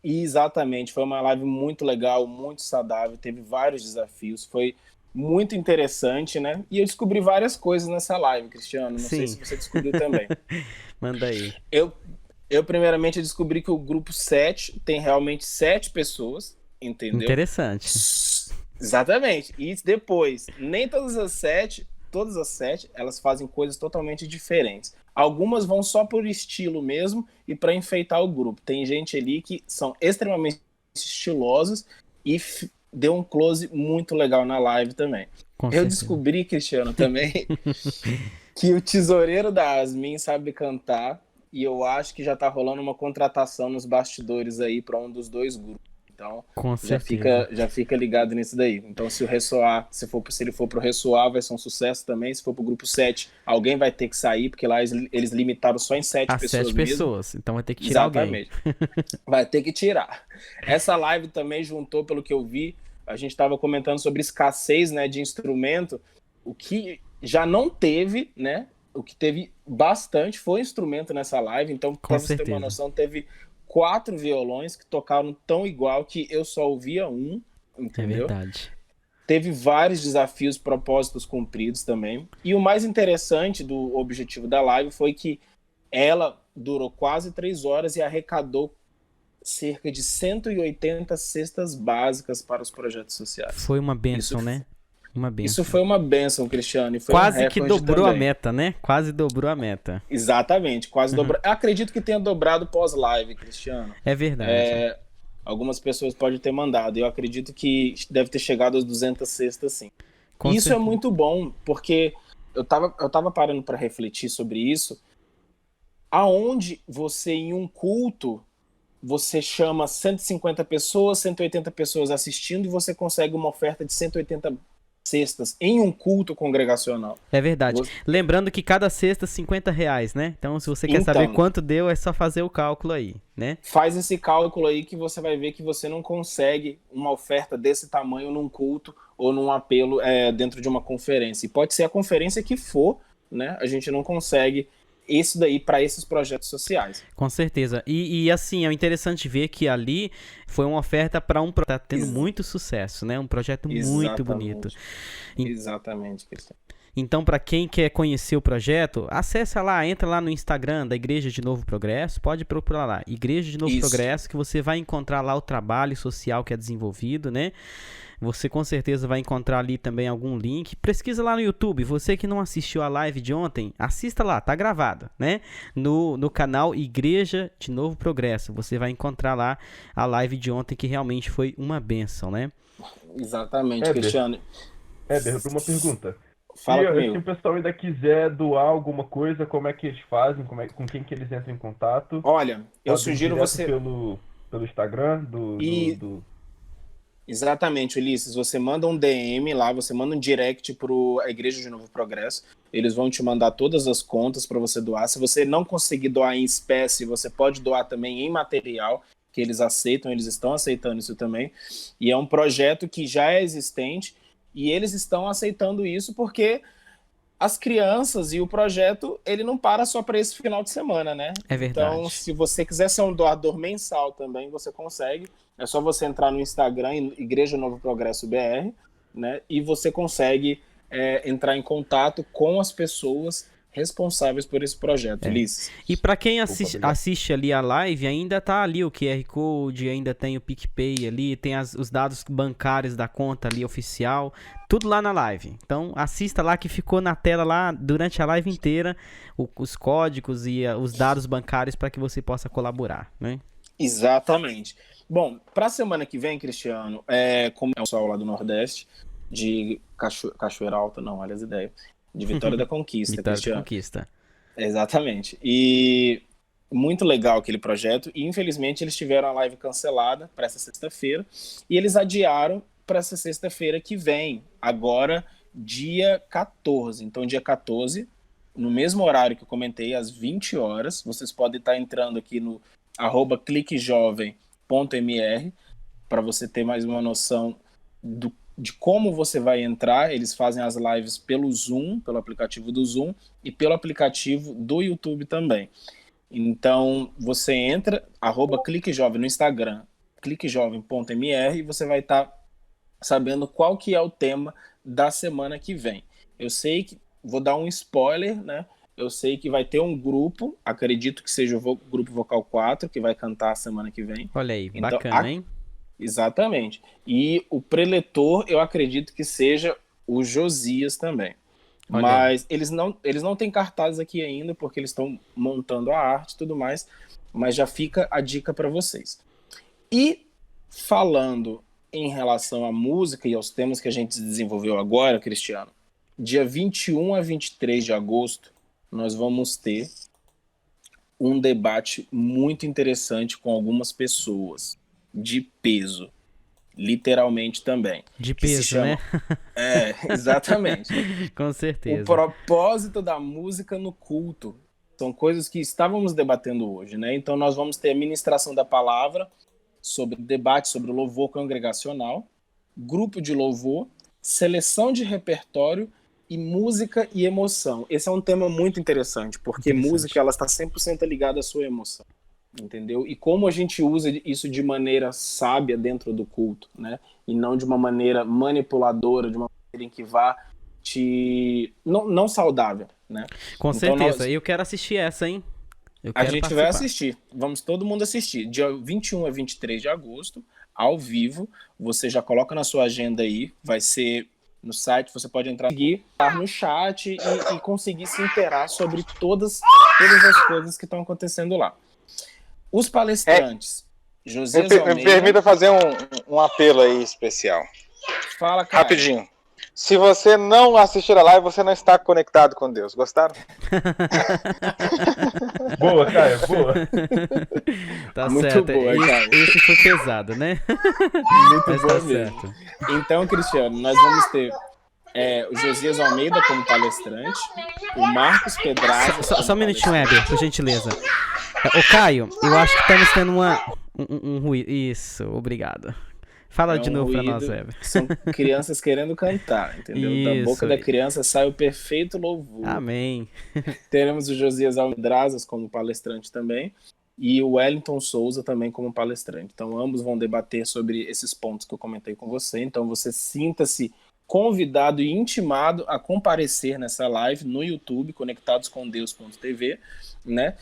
exatamente, foi uma live muito legal, muito saudável, teve vários desafios, foi muito interessante, né? E eu descobri várias coisas nessa live, Cristiano, não sei se você descobriu também.
Manda aí.
Eu primeiramente descobri que o grupo 7 tem realmente 7 pessoas, entendeu?
Interessante.
Exatamente. E depois, nem todas as 7, elas fazem coisas totalmente diferentes. Algumas vão só por estilo mesmo e para enfeitar o grupo. Tem gente ali que são extremamente estilosos e deu um close muito legal na live também. Eu descobri, Cristiano, também que o tesoureiro da Asmin sabe cantar e eu acho que já tá rolando uma contratação nos bastidores aí para um dos dois grupos. Então, já fica ligado nisso daí. Então, se o ressoar, se ele for pro ressoar, vai ser um sucesso também. Se for pro grupo 7, alguém vai ter que sair, porque lá eles limitaram só em 7 pessoas. 7
pessoas, então vai ter que tirar
Exatamente. Alguém. Vai ter que tirar. Essa live também juntou, pelo que eu vi, a gente estava comentando sobre escassez, né, de instrumento. O que já não teve, né? O que teve bastante foi instrumento nessa live. Então, para você ter uma noção, teve 4 violões que tocaram tão igual que eu só ouvia um, entendeu?
É verdade.
Teve vários desafios, propósitos cumpridos também. E o mais interessante do objetivo da live foi que ela durou quase 3 horas e arrecadou cerca de 180 cestas básicas para os projetos sociais.
Foi uma bênção, né? Uma bênção.
Isso foi uma bênção, Cristiano. E foi
quase que dobrou também. A meta, né? Quase dobrou a meta.
Exatamente, quase dobrou. Eu acredito que tenha dobrado pós-live, Cristiano.
É verdade.
Algumas pessoas podem ter mandado. Eu acredito que deve ter chegado às 200 cestas, sim. Isso é muito bom, porque eu tava parando para refletir sobre isso. Aonde você, em um culto, você chama 150 pessoas, 180 pessoas assistindo e você consegue uma oferta de 180 cestas em um culto congregacional.
É verdade. Lembrando que cada cesta R$50, né? Então, se você quer saber quanto deu, é só fazer o cálculo aí, né?
Faz esse cálculo aí que você vai ver que você não consegue uma oferta desse tamanho num culto ou num apelo dentro de uma conferência. E pode ser a conferência que for, né? A gente não consegue isso daí para esses projetos sociais.
Com certeza. E assim, é interessante ver que ali foi uma oferta para um projeto que tá tendo muito sucesso, né? Um projeto muito bonito.
Exatamente, Cristiano.
Então, para quem quer conhecer o projeto, acessa lá, entra lá no Instagram da Igreja de Novo Progresso, pode procurar lá, Igreja de Novo Progresso, que você vai encontrar lá o trabalho social que é desenvolvido, né? Você com certeza vai encontrar ali também algum link. Pesquisa lá no YouTube. Você que não assistiu a live de ontem, assista lá, tá gravado, né? No canal Igreja de Novo Progresso. Você vai encontrar lá a live de ontem, que realmente foi uma bênção, né?
Exatamente, Cristiano.
Uma pergunta.
Fala comigo.
Se o pessoal ainda quiser doar alguma coisa, como é que eles fazem? Com quem que eles entram em contato?
Olha, eu sugiro você...
Pelo Instagram
Exatamente, Ulisses. Você manda um DM lá, você manda um direct para a Igreja de Novo Progresso. Eles vão te mandar todas as contas para você doar. Se você não conseguir doar em espécie, você pode doar também em material. que eles aceitam, eles estão aceitando isso também, e é um projeto que já é existente, e eles estão aceitando isso porque as crianças e o projeto, ele não para só para esse final de semana, né?
É verdade.
Então, se você quiser ser um doador mensal também, você consegue. É só você entrar no Instagram, Igreja Novo Progresso BR, né? E você consegue entrar em contato com as pessoas responsáveis por esse projeto. Ulisses.
E para quem
obrigado.
assiste ali a live, ainda tá ali o QR Code, ainda tem o PicPay ali, tem os dados bancários da conta ali oficial, tudo lá na live. Então assista lá que ficou na tela lá durante a live inteira, os códigos e os dados bancários para que você possa colaborar, né?
Exatamente. Bom, para a semana que vem, Cristiano, como é o pessoal lá do Nordeste, de Cachoeira Alta, não, olha as ideias, de Vitória da Conquista,
Vitória da
Cristiano.
Conquista.
Exatamente. E muito legal aquele projeto. E infelizmente eles tiveram a live cancelada para essa sexta-feira. E eles adiaram para essa sexta-feira que vem, agora, dia 14. Então, dia 14, no mesmo horário que eu comentei, às 20 horas, vocês podem estar entrando aqui no @cliquejovem.mr para você ter mais uma noção de como você vai entrar. Eles fazem as lives pelo Zoom, pelo aplicativo do Zoom e pelo aplicativo do YouTube também. Então, você entra, @cliquejovem no Instagram, cliquejovem.mr, e você vai estar sabendo qual que é o tema da semana que vem. Eu sei que, vou dar um spoiler, né? Eu sei que vai ter um grupo, acredito que seja o grupo Vocal 4, que vai cantar a semana que vem.
Olha aí,
Então,
bacana, hein?
Exatamente. E o preletor, eu acredito que seja o Josias também.
Olha
Mas eles não têm cartazes aqui ainda, porque eles estão montando a arte e tudo mais, mas já fica a dica para vocês. E falando em relação à música e aos temas que a gente desenvolveu agora, Cristiano, dia 21 a 23 de agosto, nós vamos ter um debate muito interessante com algumas pessoas de peso, literalmente também.
De
que se
peso,
chama-
né?
Exatamente.
Com
O
certeza.
propósito da música no culto. São coisas que estávamos debatendo hoje, né? Então nós vamos ter a ministração da palavra, sobre debate sobre o louvor congregacional, grupo de louvor, seleção de repertório e música e emoção. Esse é um tema muito interessante, porque
Interessante.
música ela está 100% ligada à sua emoção, entendeu? E como a gente usa isso de maneira sábia dentro do culto, né? E não de uma maneira manipuladora, de uma maneira em que vá não saudável, né?
Com
Então
certeza.
nós-
Eu quero assistir essa, hein? Eu
A
quero
gente vai
participar.
assistir. Vamos todo mundo assistir. Dia 21 a 23 de agosto, ao vivo. Você já coloca na sua agenda aí. Vai ser no site. Você pode entrar no chat e conseguir se interar sobre todas as coisas que estão acontecendo lá. Os palestrantes. Josias
Me
Almeida.
permita fazer um apelo aí especial.
Fala, cara.
Rapidinho. Se você não assistir a live, você não está conectado com Deus. Gostaram?
Boa, Caio, boa.
Tá
Muito
certo.
boa, cara.
Esse foi pesado, né?
Muito
Mas
boa
tá
mesmo.
certo.
Então, Cristiano, nós vamos ter o Josias Almeida como palestrante, o Marcos Pedraza.
Só um minutinho, Weber, por gentileza. Ô, Caio, eu acho que estamos tendo um ruído. Isso, obrigado. Fala de novo pra nós, Weber.
São crianças querendo cantar, entendeu? Da
Isso.
boca da criança sai o perfeito louvor.
Amém.
Teremos o Josias Almedrazas como palestrante também e o Wellington Souza também como palestrante. Então, ambos vão debater sobre esses pontos que eu comentei com você. Então, você sinta-se convidado e intimado a comparecer nessa live no YouTube, conectadoscomdeus.tv, né?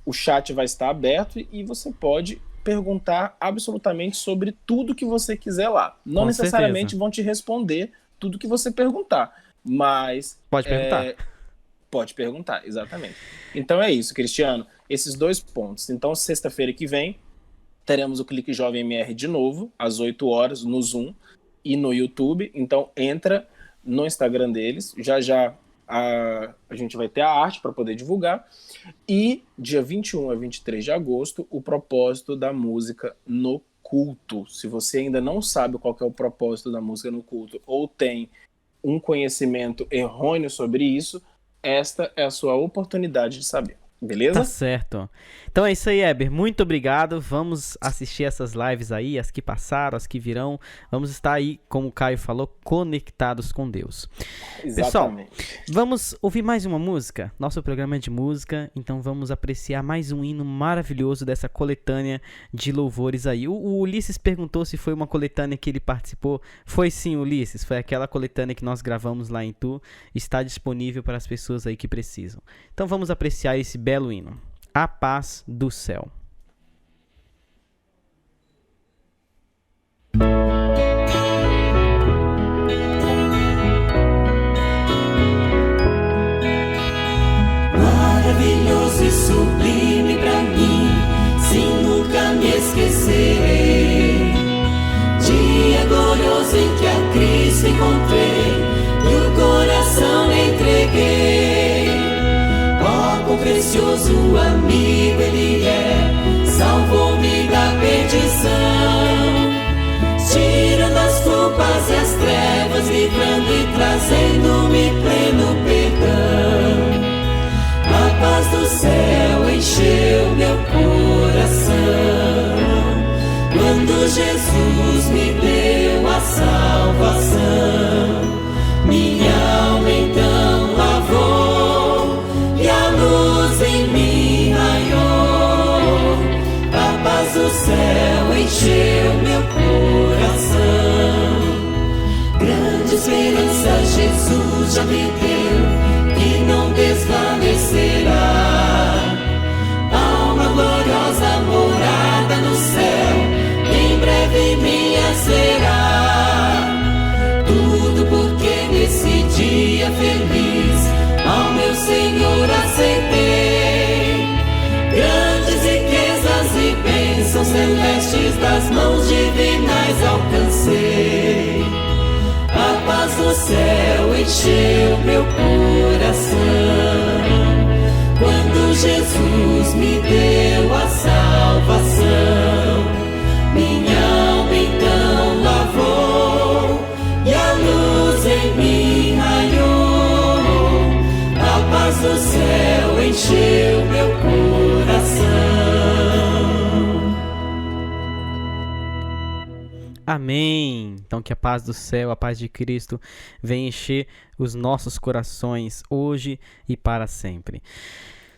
O chat vai estar aberto e você pode perguntar absolutamente sobre tudo que você quiser lá. Não
Com
necessariamente
certeza.
vão te responder tudo que você perguntar, mas
Pode perguntar.
pode perguntar, exatamente. Então é isso, Cristiano. Esses 2 pontos. Então, sexta-feira que vem, teremos o Clique Jovem MR de novo, às 8 horas, no Zoom e no YouTube. Então, entra no Instagram deles. Já a gente vai ter a arte para poder divulgar. E dia 21 a 23 de agosto, o propósito da música no culto. Se você ainda não sabe qual que é o propósito da música no culto ou tem um conhecimento errôneo sobre isso, esta é a sua oportunidade de saber. Beleza?
Tá certo. Então é isso aí, Eber. Muito obrigado. Vamos assistir essas lives aí, as que passaram, as que virão. Vamos estar aí, como o Caio falou, conectados com Deus. Pessoal,
Exatamente.
vamos ouvir mais uma música? Nosso programa é de música, então vamos apreciar mais um hino maravilhoso dessa coletânea de louvores aí. O Ulisses perguntou se foi uma coletânea que ele participou. Foi sim, Ulisses. Foi aquela coletânea que nós gravamos lá em Tu. Está disponível para as pessoas aí que precisam. Então vamos apreciar esse belo hino. A paz do céu.
Maravilhoso e sublime pra mim, sim, nunca me esquecerei. Dia glorioso em que a Cristo encontrei e o coração lhe entreguei. Oh, quão precioso amigo ele é, salvou-me da perdição, tirando as culpas e as trevas, livrando e trazendo-me pleno perdão. A paz do céu encheu meu coração, quando Jesus me deu a salvação. Minha alma então lavou e a luz em mim raiou. A paz do céu encheu meu coração. Grande esperança Jesus já me deu, que não desvanecerá. Alma gloriosa morada no céu, em breve minha será. Tudo porque nesse dia feliz ao meu Senhor aceitei. Grandes riquezas e bênçãos celestes das mãos divinais alcancei. A paz do céu encheu meu coração, quando Jesus me deu a salvação. Minha alma então lavou e a luz em mim raiou. A paz do céu encheu meu coração.
Amém. Então que a paz do céu, a paz de Cristo venha encher os nossos corações hoje e para sempre.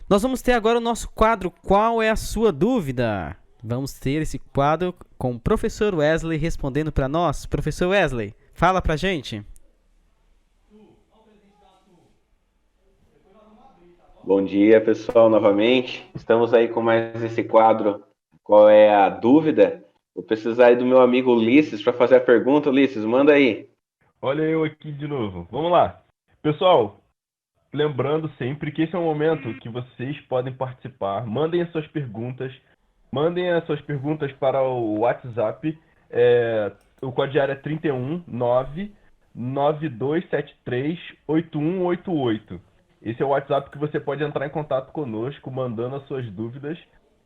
Nós vamos ter agora o nosso quadro Qual é a sua dúvida? Vamos ter esse quadro com o professor Wesley respondendo para nós. Professor Wesley, fala pra gente.
Bom dia, pessoal, novamente. Estamos aí com mais esse quadro, Qual é a dúvida? Vou precisar aí do meu amigo Ulisses para fazer a pergunta. Ulisses, manda aí.
Olha eu aqui de novo. Vamos lá. Pessoal, lembrando sempre que esse é um momento que vocês podem participar. Mandem as suas perguntas. Mandem as suas perguntas para o WhatsApp. O código é 31 99273 8188. Esse é o WhatsApp que você pode entrar em contato conosco, mandando as suas dúvidas.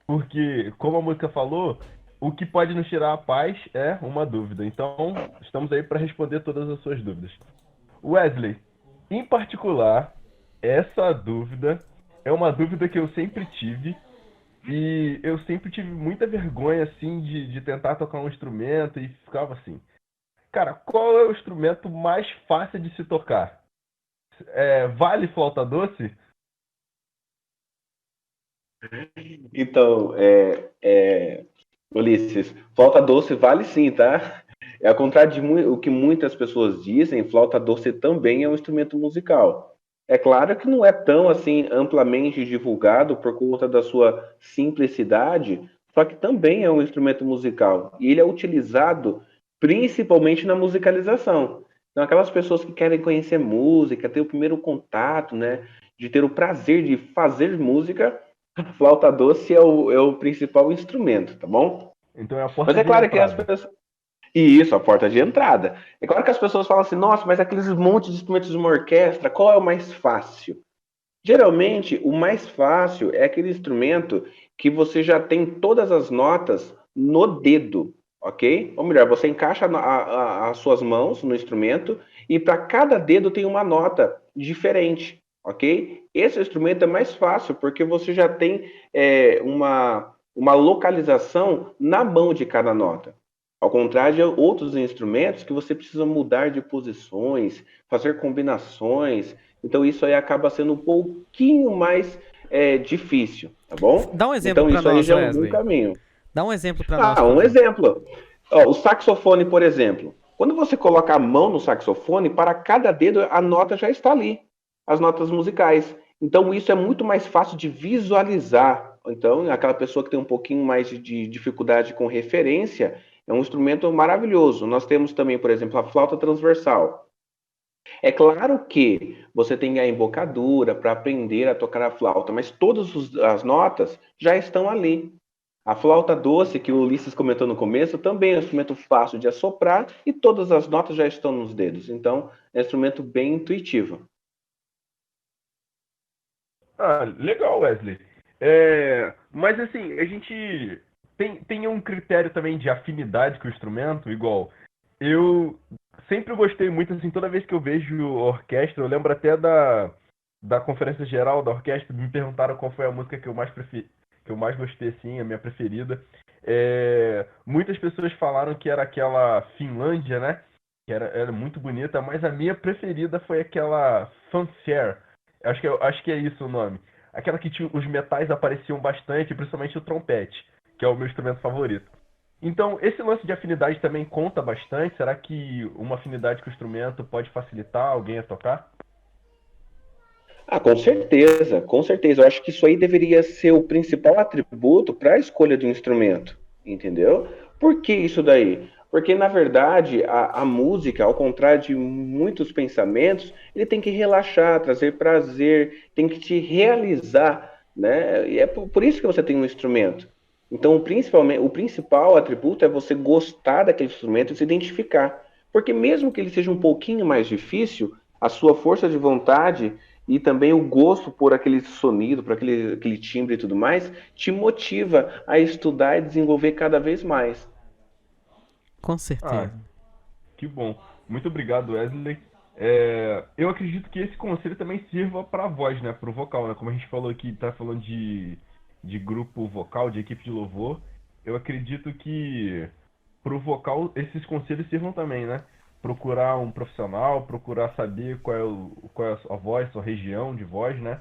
Porque, como a música falou, o que pode nos tirar a paz é uma dúvida. Então, estamos aí para responder todas as suas dúvidas. Wesley, em particular, essa dúvida é uma dúvida que eu sempre tive. E eu sempre tive muita vergonha, assim, de tentar tocar um instrumento e ficava assim. Cara, qual é o instrumento mais fácil de se tocar? Vale flauta doce?
Então, Ulisses, flauta doce vale sim, tá? Ao contrário de o que muitas pessoas dizem, flauta doce também é um instrumento musical. É claro que não é tão assim amplamente divulgado por conta da sua simplicidade, só que também é um instrumento musical. E ele é utilizado principalmente na musicalização. Então, aquelas pessoas que querem conhecer música, ter o primeiro contato, né, de ter o prazer de fazer música, a flauta doce é o principal instrumento, tá bom?
Então é a porta
Mas é
de
claro que as
entrada.
pessoas... Isso, a porta de entrada. É claro que as pessoas falam assim, nossa, mas aqueles montes de instrumentos de uma orquestra, qual é o mais fácil? Geralmente, o mais fácil é aquele instrumento que você já tem todas as notas no dedo, ok? Ou melhor, você encaixa as suas mãos no instrumento e para cada dedo tem uma nota diferente, ok? Esse instrumento é mais fácil, porque você já tem uma localização na mão de cada nota. Ao contrário de outros instrumentos que você precisa mudar de posições, fazer combinações. Então isso aí acaba sendo um pouquinho mais difícil, tá bom?
Dá um exemplo
Então
para
isso aí
nós,
já é um
Wesley.
bom caminho.
Dá um exemplo para nós.
Um
por favor.
exemplo. Ó, o saxofone, por exemplo. Quando você coloca a mão no saxofone, para cada dedo a nota já está ali, as notas musicais. Então isso é muito mais fácil de visualizar. Então, aquela pessoa que tem um pouquinho mais de dificuldade com referência, é um instrumento maravilhoso. Nós temos também, por exemplo, a flauta transversal. É claro que você tem a embocadura para aprender a tocar a flauta, mas todas as notas já estão ali. A flauta doce, que o Ulisses comentou no começo, também é um instrumento fácil de assoprar e todas as notas já estão nos dedos. Então, é um instrumento bem intuitivo.
Legal, Wesley. Mas assim, a gente tem um critério também de afinidade com o instrumento, igual. Eu sempre gostei muito, assim, toda vez que eu vejo orquestra, eu lembro até da conferência geral da orquestra, me perguntaram qual foi a música que eu mais gostei, assim, a minha preferida. Muitas pessoas falaram que era aquela Finlândia, né? Que era muito bonita, mas a minha preferida foi aquela Fanfare. Acho que é isso o nome. Aquela que os metais apareciam bastante, principalmente o trompete, que é o meu instrumento favorito. Então, esse lance de afinidade também conta bastante? Será que uma afinidade com o instrumento pode facilitar alguém a tocar?
Com certeza, com certeza. Eu acho que isso aí deveria ser o principal atributo para a escolha de um instrumento, entendeu? Por que isso daí? Porque, na verdade, a música, ao contrário de muitos pensamentos, ele tem que relaxar, trazer prazer, tem que te realizar, né? E é por isso que você tem um instrumento. Então, o principal atributo é você gostar daquele instrumento e se identificar. Porque mesmo que ele seja um pouquinho mais difícil, a sua força de vontade e também o gosto por aquele sonido, por aquele timbre e tudo mais, te motiva a estudar e desenvolver cada vez mais.
Com certeza.
Que bom. Muito obrigado, Wesley. Eu acredito que esse conselho também sirva para a voz, né? Para o vocal, né? Como a gente falou aqui, tá falando de grupo vocal, de equipe de louvor. Eu acredito que para o vocal esses conselhos sirvam também, né? Procurar um profissional, procurar saber qual é a voz, sua região de voz, né?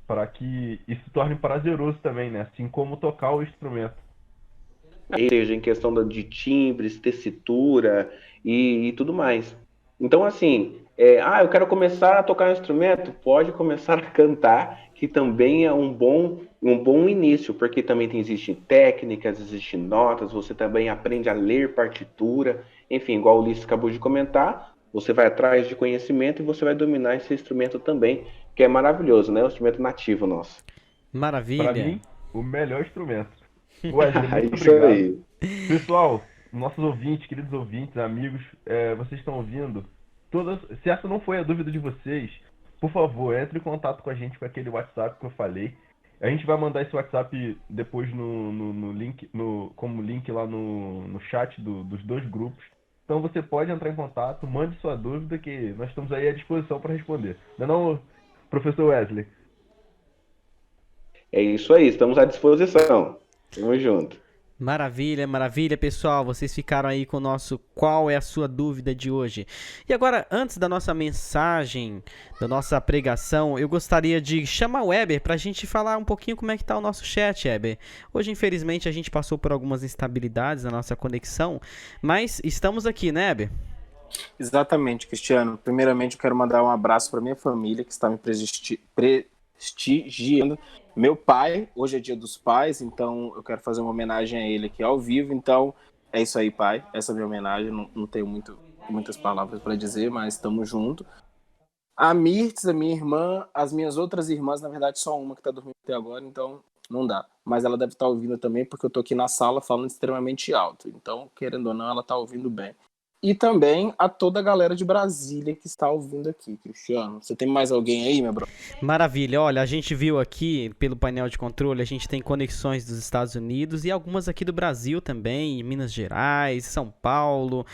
Para que isso se torne prazeroso também, né? Assim como tocar o instrumento.
Seja em questão de timbres, tessitura e tudo mais. Então, assim, eu quero começar a tocar um instrumento, pode começar a cantar, que também é um bom início, porque também existem técnicas, existem notas, você também aprende a ler partitura, enfim, igual o Ulisses acabou de comentar, você vai atrás de conhecimento e você vai dominar esse instrumento também, que é maravilhoso, né? O instrumento nativo nosso.
Maravilha.
Para mim, o melhor instrumento. Wesley, muito
Isso
obrigado.
aí.
Pessoal, nossos ouvintes, queridos ouvintes, amigos, vocês estão ouvindo? Se essa não foi a dúvida de vocês, por favor, entre em contato com a gente com aquele WhatsApp que eu falei. A gente vai mandar esse WhatsApp depois no link, como link lá no chat dos dois grupos. Então você pode entrar em contato, mande sua dúvida, que nós estamos aí à disposição para responder. Não, professor Wesley?
É isso aí, estamos à disposição. Tamo junto.
Maravilha, maravilha, pessoal. Vocês ficaram aí com o nosso Qual é a sua dúvida de hoje? E agora, antes da nossa mensagem, da nossa pregação, eu gostaria de chamar o Eber para a gente falar um pouquinho como é que tá o nosso chat, Eber. Hoje, infelizmente, a gente passou por algumas instabilidades na nossa conexão, mas estamos aqui, né, Eber?
Exatamente, Cristiano. Primeiramente, eu quero mandar um abraço para minha família, que está me prestigiando. Meu pai, hoje é dia dos pais, então eu quero fazer uma homenagem a ele aqui ao vivo. Então, é isso aí, pai. Essa é a minha homenagem. Não tenho muitas palavras para dizer, mas estamos juntos. A Mirtz, a minha irmã, as minhas outras irmãs, na verdade, só uma que está dormindo até agora, então não dá. Mas ela deve estar ouvindo também, porque eu estou aqui na sala falando extremamente alto. Então, querendo ou não, ela está ouvindo bem. E também a toda a galera de Brasília que está ouvindo aqui, Cristiano. Você tem mais alguém aí, meu bro?
Maravilha. Olha, a gente viu aqui pelo painel de controle, a gente tem conexões dos Estados Unidos e algumas aqui do Brasil também, em Minas Gerais, São Paulo,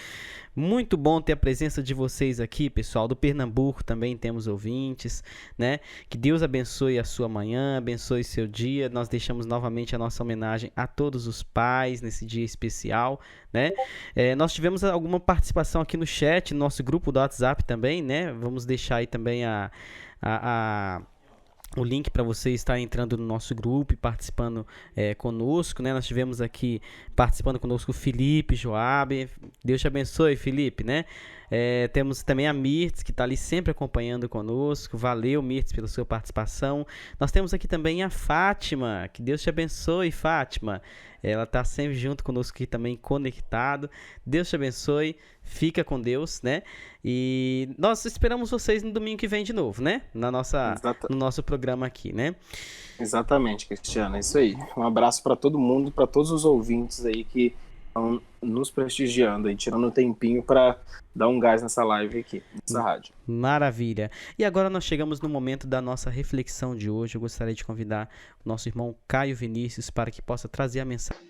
Muito bom ter a presença de vocês aqui, pessoal. Do Pernambuco também temos ouvintes, né? Que Deus abençoe a sua manhã, abençoe seu dia. Nós deixamos novamente a nossa homenagem a todos os pais nesse dia especial, né? Nós tivemos alguma participação aqui no chat, no nosso grupo do WhatsApp também, né? Vamos deixar aí também o link para você estar entrando no nosso grupo e participando conosco, né? Nós tivemos aqui participando conosco o Felipe, Joabe. Deus te abençoe, Felipe, né? Temos também a Mirtz, que está ali sempre acompanhando conosco. Valeu, Mirtz, pela sua participação. Nós temos aqui também a Fátima. Que Deus te abençoe, Fátima. Ela está sempre junto conosco aqui também, conectado. Deus te abençoe. Fica com Deus, né? E nós esperamos vocês no domingo que vem de novo, né? No nosso programa aqui, né?
Exatamente, Cristiano, é isso aí. Um abraço para todo mundo, para todos os ouvintes aí que estão nos prestigiando aí, tirando um tempinho para dar um gás nessa live aqui, nessa rádio.
Maravilha. E agora nós chegamos no momento da nossa reflexão de hoje. Eu gostaria de convidar o nosso irmão Caio Vinícius para que possa trazer a mensagem.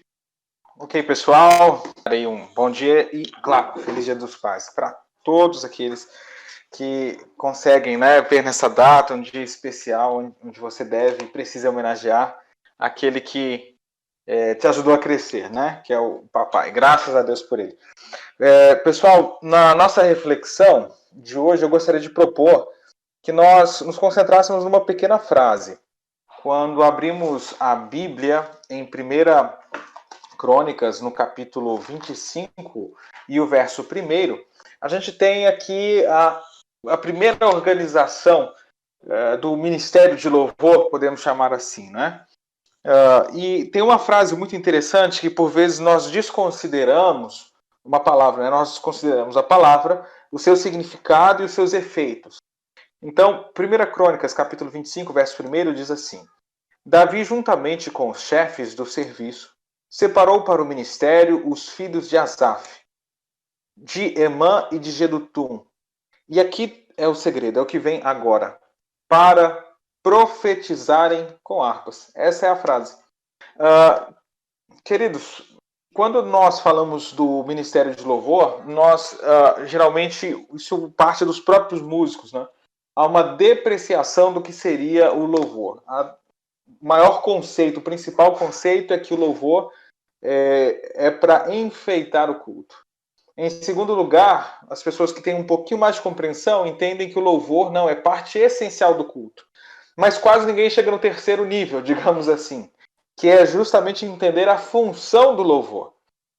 Ok, pessoal, um bom dia e, claro, Feliz Dia dos Pais para todos aqueles que conseguem, né, ver nessa data um dia especial onde você deve e precisa homenagear aquele que te ajudou a crescer, né, que é o papai. Graças a Deus por ele. Pessoal, na nossa reflexão de hoje eu gostaria de propor que nós nos concentrássemos numa pequena frase. Quando abrimos a Bíblia em 1 Crônicas, no capítulo 25 e o verso 1, a gente tem aqui a primeira organização do Ministério de Louvor, podemos chamar assim, né? E tem uma frase muito interessante que, por vezes, nós desconsideramos uma palavra, né? Nós desconsideramos a palavra, o seu significado e os seus efeitos. Então, 1 Crônicas, capítulo 25, verso 1, diz assim: Davi, juntamente com os chefes do serviço, separou para o ministério os filhos de Asaf, de Emã e de Jedutum. E aqui é o segredo, é o que vem agora. Para profetizarem com harpas. Essa é a frase. Queridos, quando nós falamos do Ministério de Louvor, nós geralmente, isso parte dos próprios músicos, né? Há uma depreciação do que seria o louvor. O maior conceito, o principal conceito é que o louvor é para enfeitar o culto. Em segundo lugar, as pessoas que têm um pouquinho mais de compreensão entendem que o louvor não é parte essencial do culto. Mas quase ninguém chega no terceiro nível, digamos assim, que é justamente entender a função do louvor.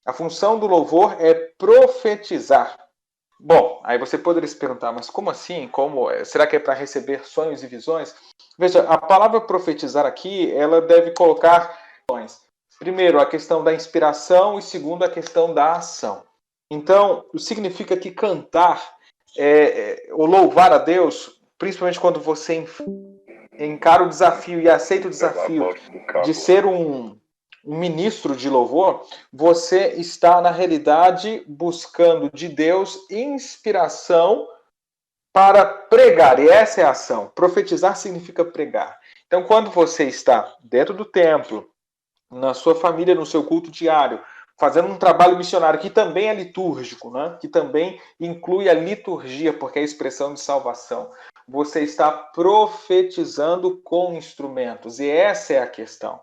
A função do louvor é profetizar. Bom, aí você poderia se perguntar, mas como assim? Será que é para receber sonhos e visões? Veja, a palavra profetizar aqui, ela deve colocar primeiro a questão da inspiração e segundo a questão da ação. Então, significa que cantar ou louvar a Deus, principalmente quando você encara o desafio e aceita o desafio de ser um ministro de louvor, você está, na realidade, buscando de Deus inspiração para pregar. E essa é a ação. Profetizar significa pregar. Então, quando você está dentro do templo, na sua família, no seu culto diário, fazendo um trabalho missionário que também é litúrgico, né? Que também inclui a liturgia, porque é a expressão de salvação. Você está profetizando com instrumentos, e essa é a questão.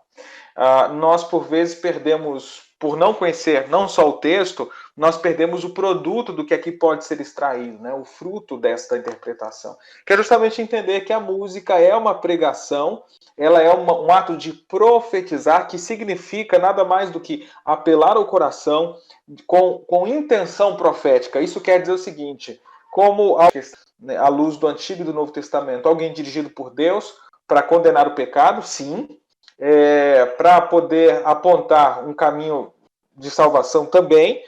Nós, por vezes, perdemos, por não conhecer não só o texto, nós perdemos o produto do que aqui pode ser extraído, né? O fruto desta interpretação. Que é justamente entender que a música é uma pregação, ela é um ato de profetizar, que significa nada mais do que apelar ao coração com intenção profética. Isso quer dizer o seguinte, como à luz do Antigo e do Novo Testamento, alguém dirigido por Deus para condenar o pecado, sim, para poder apontar um caminho de salvação também,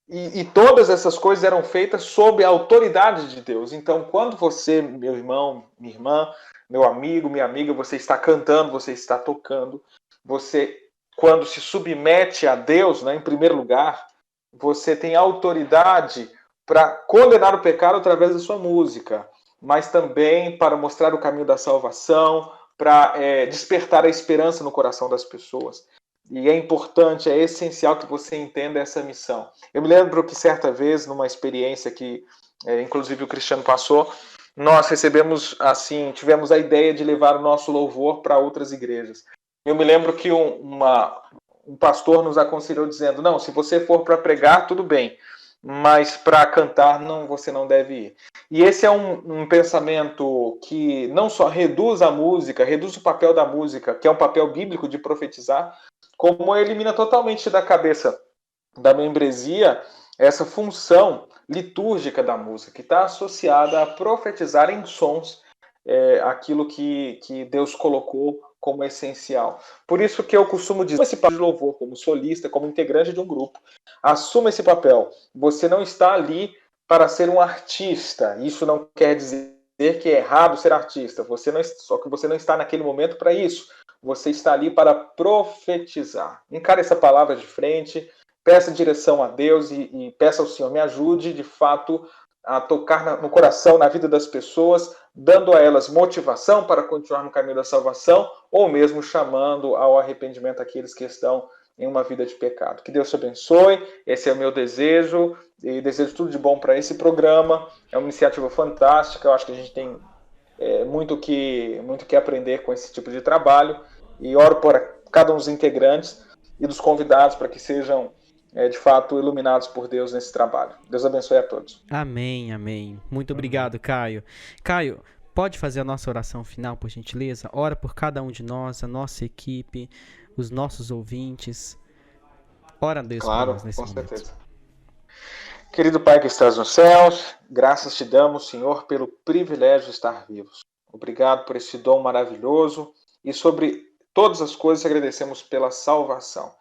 e todas essas coisas eram feitas sob a autoridade de Deus. Então, quando você, meu irmão, minha irmã, meu amigo, minha amiga, você está cantando, você está tocando, você, quando se submete a Deus, né, em primeiro lugar, você tem autoridade para condenar o pecado através da sua música, mas também para mostrar o caminho da salvação, para despertar a esperança no coração das pessoas. E é importante, é essencial que você entenda essa missão. Eu me lembro que certa vez, numa experiência que, inclusive, o Cristiano passou, nós tivemos a ideia de levar o nosso louvor para outras igrejas. Eu me lembro que um pastor nos aconselhou dizendo, não, se você for para pregar, tudo bem, mas para cantar, você não deve ir. E esse é um pensamento que não só reduz a música, reduz o papel da música, que é um papel bíblico de profetizar, como elimina totalmente da cabeça da membresia essa função litúrgica da música, que está associada a profetizar em sons aquilo que Deus colocou como essencial. Por isso que eu costumo dizer, esse papel de louvor como solista, como integrante de um grupo, assuma esse papel. Você não está ali para ser um artista. Isso não quer dizer que é errado ser artista. Só que você não está naquele momento para isso. Você está ali para profetizar. Encare essa palavra de frente, peça direção a Deus e peça ao Senhor, me ajude de fato a tocar no coração, na vida das pessoas, dando a elas motivação para continuar no caminho da salvação, ou mesmo chamando ao arrependimento aqueles que estão em uma vida de pecado. Que Deus te abençoe, esse é o meu desejo, e desejo tudo de bom para esse programa. É uma iniciativa fantástica, eu acho que a gente tem muito que aprender com esse tipo de trabalho, e oro por cada um dos integrantes e dos convidados para que sejam de fato iluminados por Deus nesse trabalho. Deus abençoe a todos.
Amém, amém. Muito obrigado, Caio. Caio, pode fazer a nossa oração final, por gentileza? Ora por cada um de nós, a nossa equipe, os nossos ouvintes. Ora a Deus por nós nesse momento. Claro, com certeza.
Querido Pai que estás nos céus, graças te damos, Senhor, pelo privilégio de estar vivos. Obrigado por esse dom maravilhoso e sobre todas as coisas agradecemos pela salvação.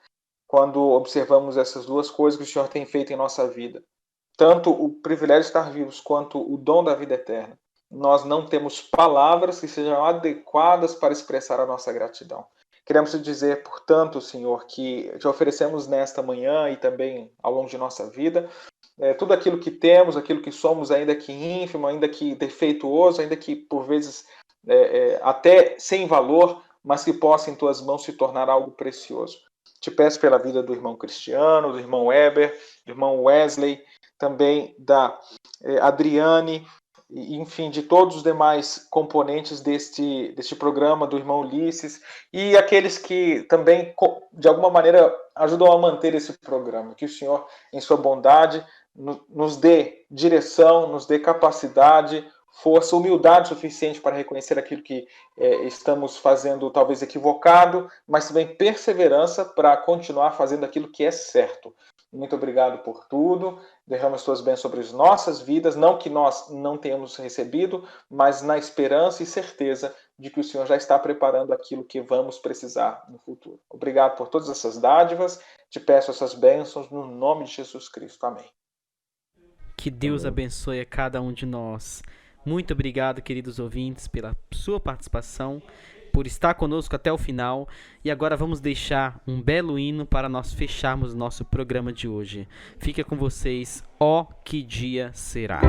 Quando observamos essas duas coisas que o Senhor tem feito em nossa vida, tanto o privilégio de estar vivos quanto o dom da vida eterna, nós não temos palavras que sejam adequadas para expressar a nossa gratidão. Queremos te dizer, portanto, Senhor, que te oferecemos nesta manhã e também ao longo de nossa vida, tudo aquilo que temos, aquilo que somos, ainda que ínfimo, ainda que defeituoso, ainda que por vezes até sem valor, mas que possa em tuas mãos se tornar algo precioso. Te peço pela vida do irmão Cristiano, do irmão Weber, do irmão Wesley, também da Adriane, enfim, de todos os demais componentes deste programa, do irmão Ulisses, e aqueles que também, de alguma maneira, ajudam a manter esse programa. Que o Senhor, em sua bondade, nos dê direção, nos dê capacidade, força, humildade suficiente para reconhecer aquilo que estamos fazendo talvez equivocado, mas também perseverança para continuar fazendo aquilo que é certo. Muito obrigado por tudo. Derrama as tuas bênçãos sobre as nossas vidas, não que nós não tenhamos recebido, mas na esperança e certeza de que o Senhor já está preparando aquilo que vamos precisar no futuro. Obrigado por todas essas dádivas. Te peço essas bênçãos no nome de Jesus Cristo. Amém.
Que Deus abençoe a cada um de nós. Muito obrigado, queridos ouvintes, pela sua participação, por estar conosco até o final. E agora vamos deixar um belo hino para nós fecharmos nosso programa de hoje. Fica com vocês, ó que dia será.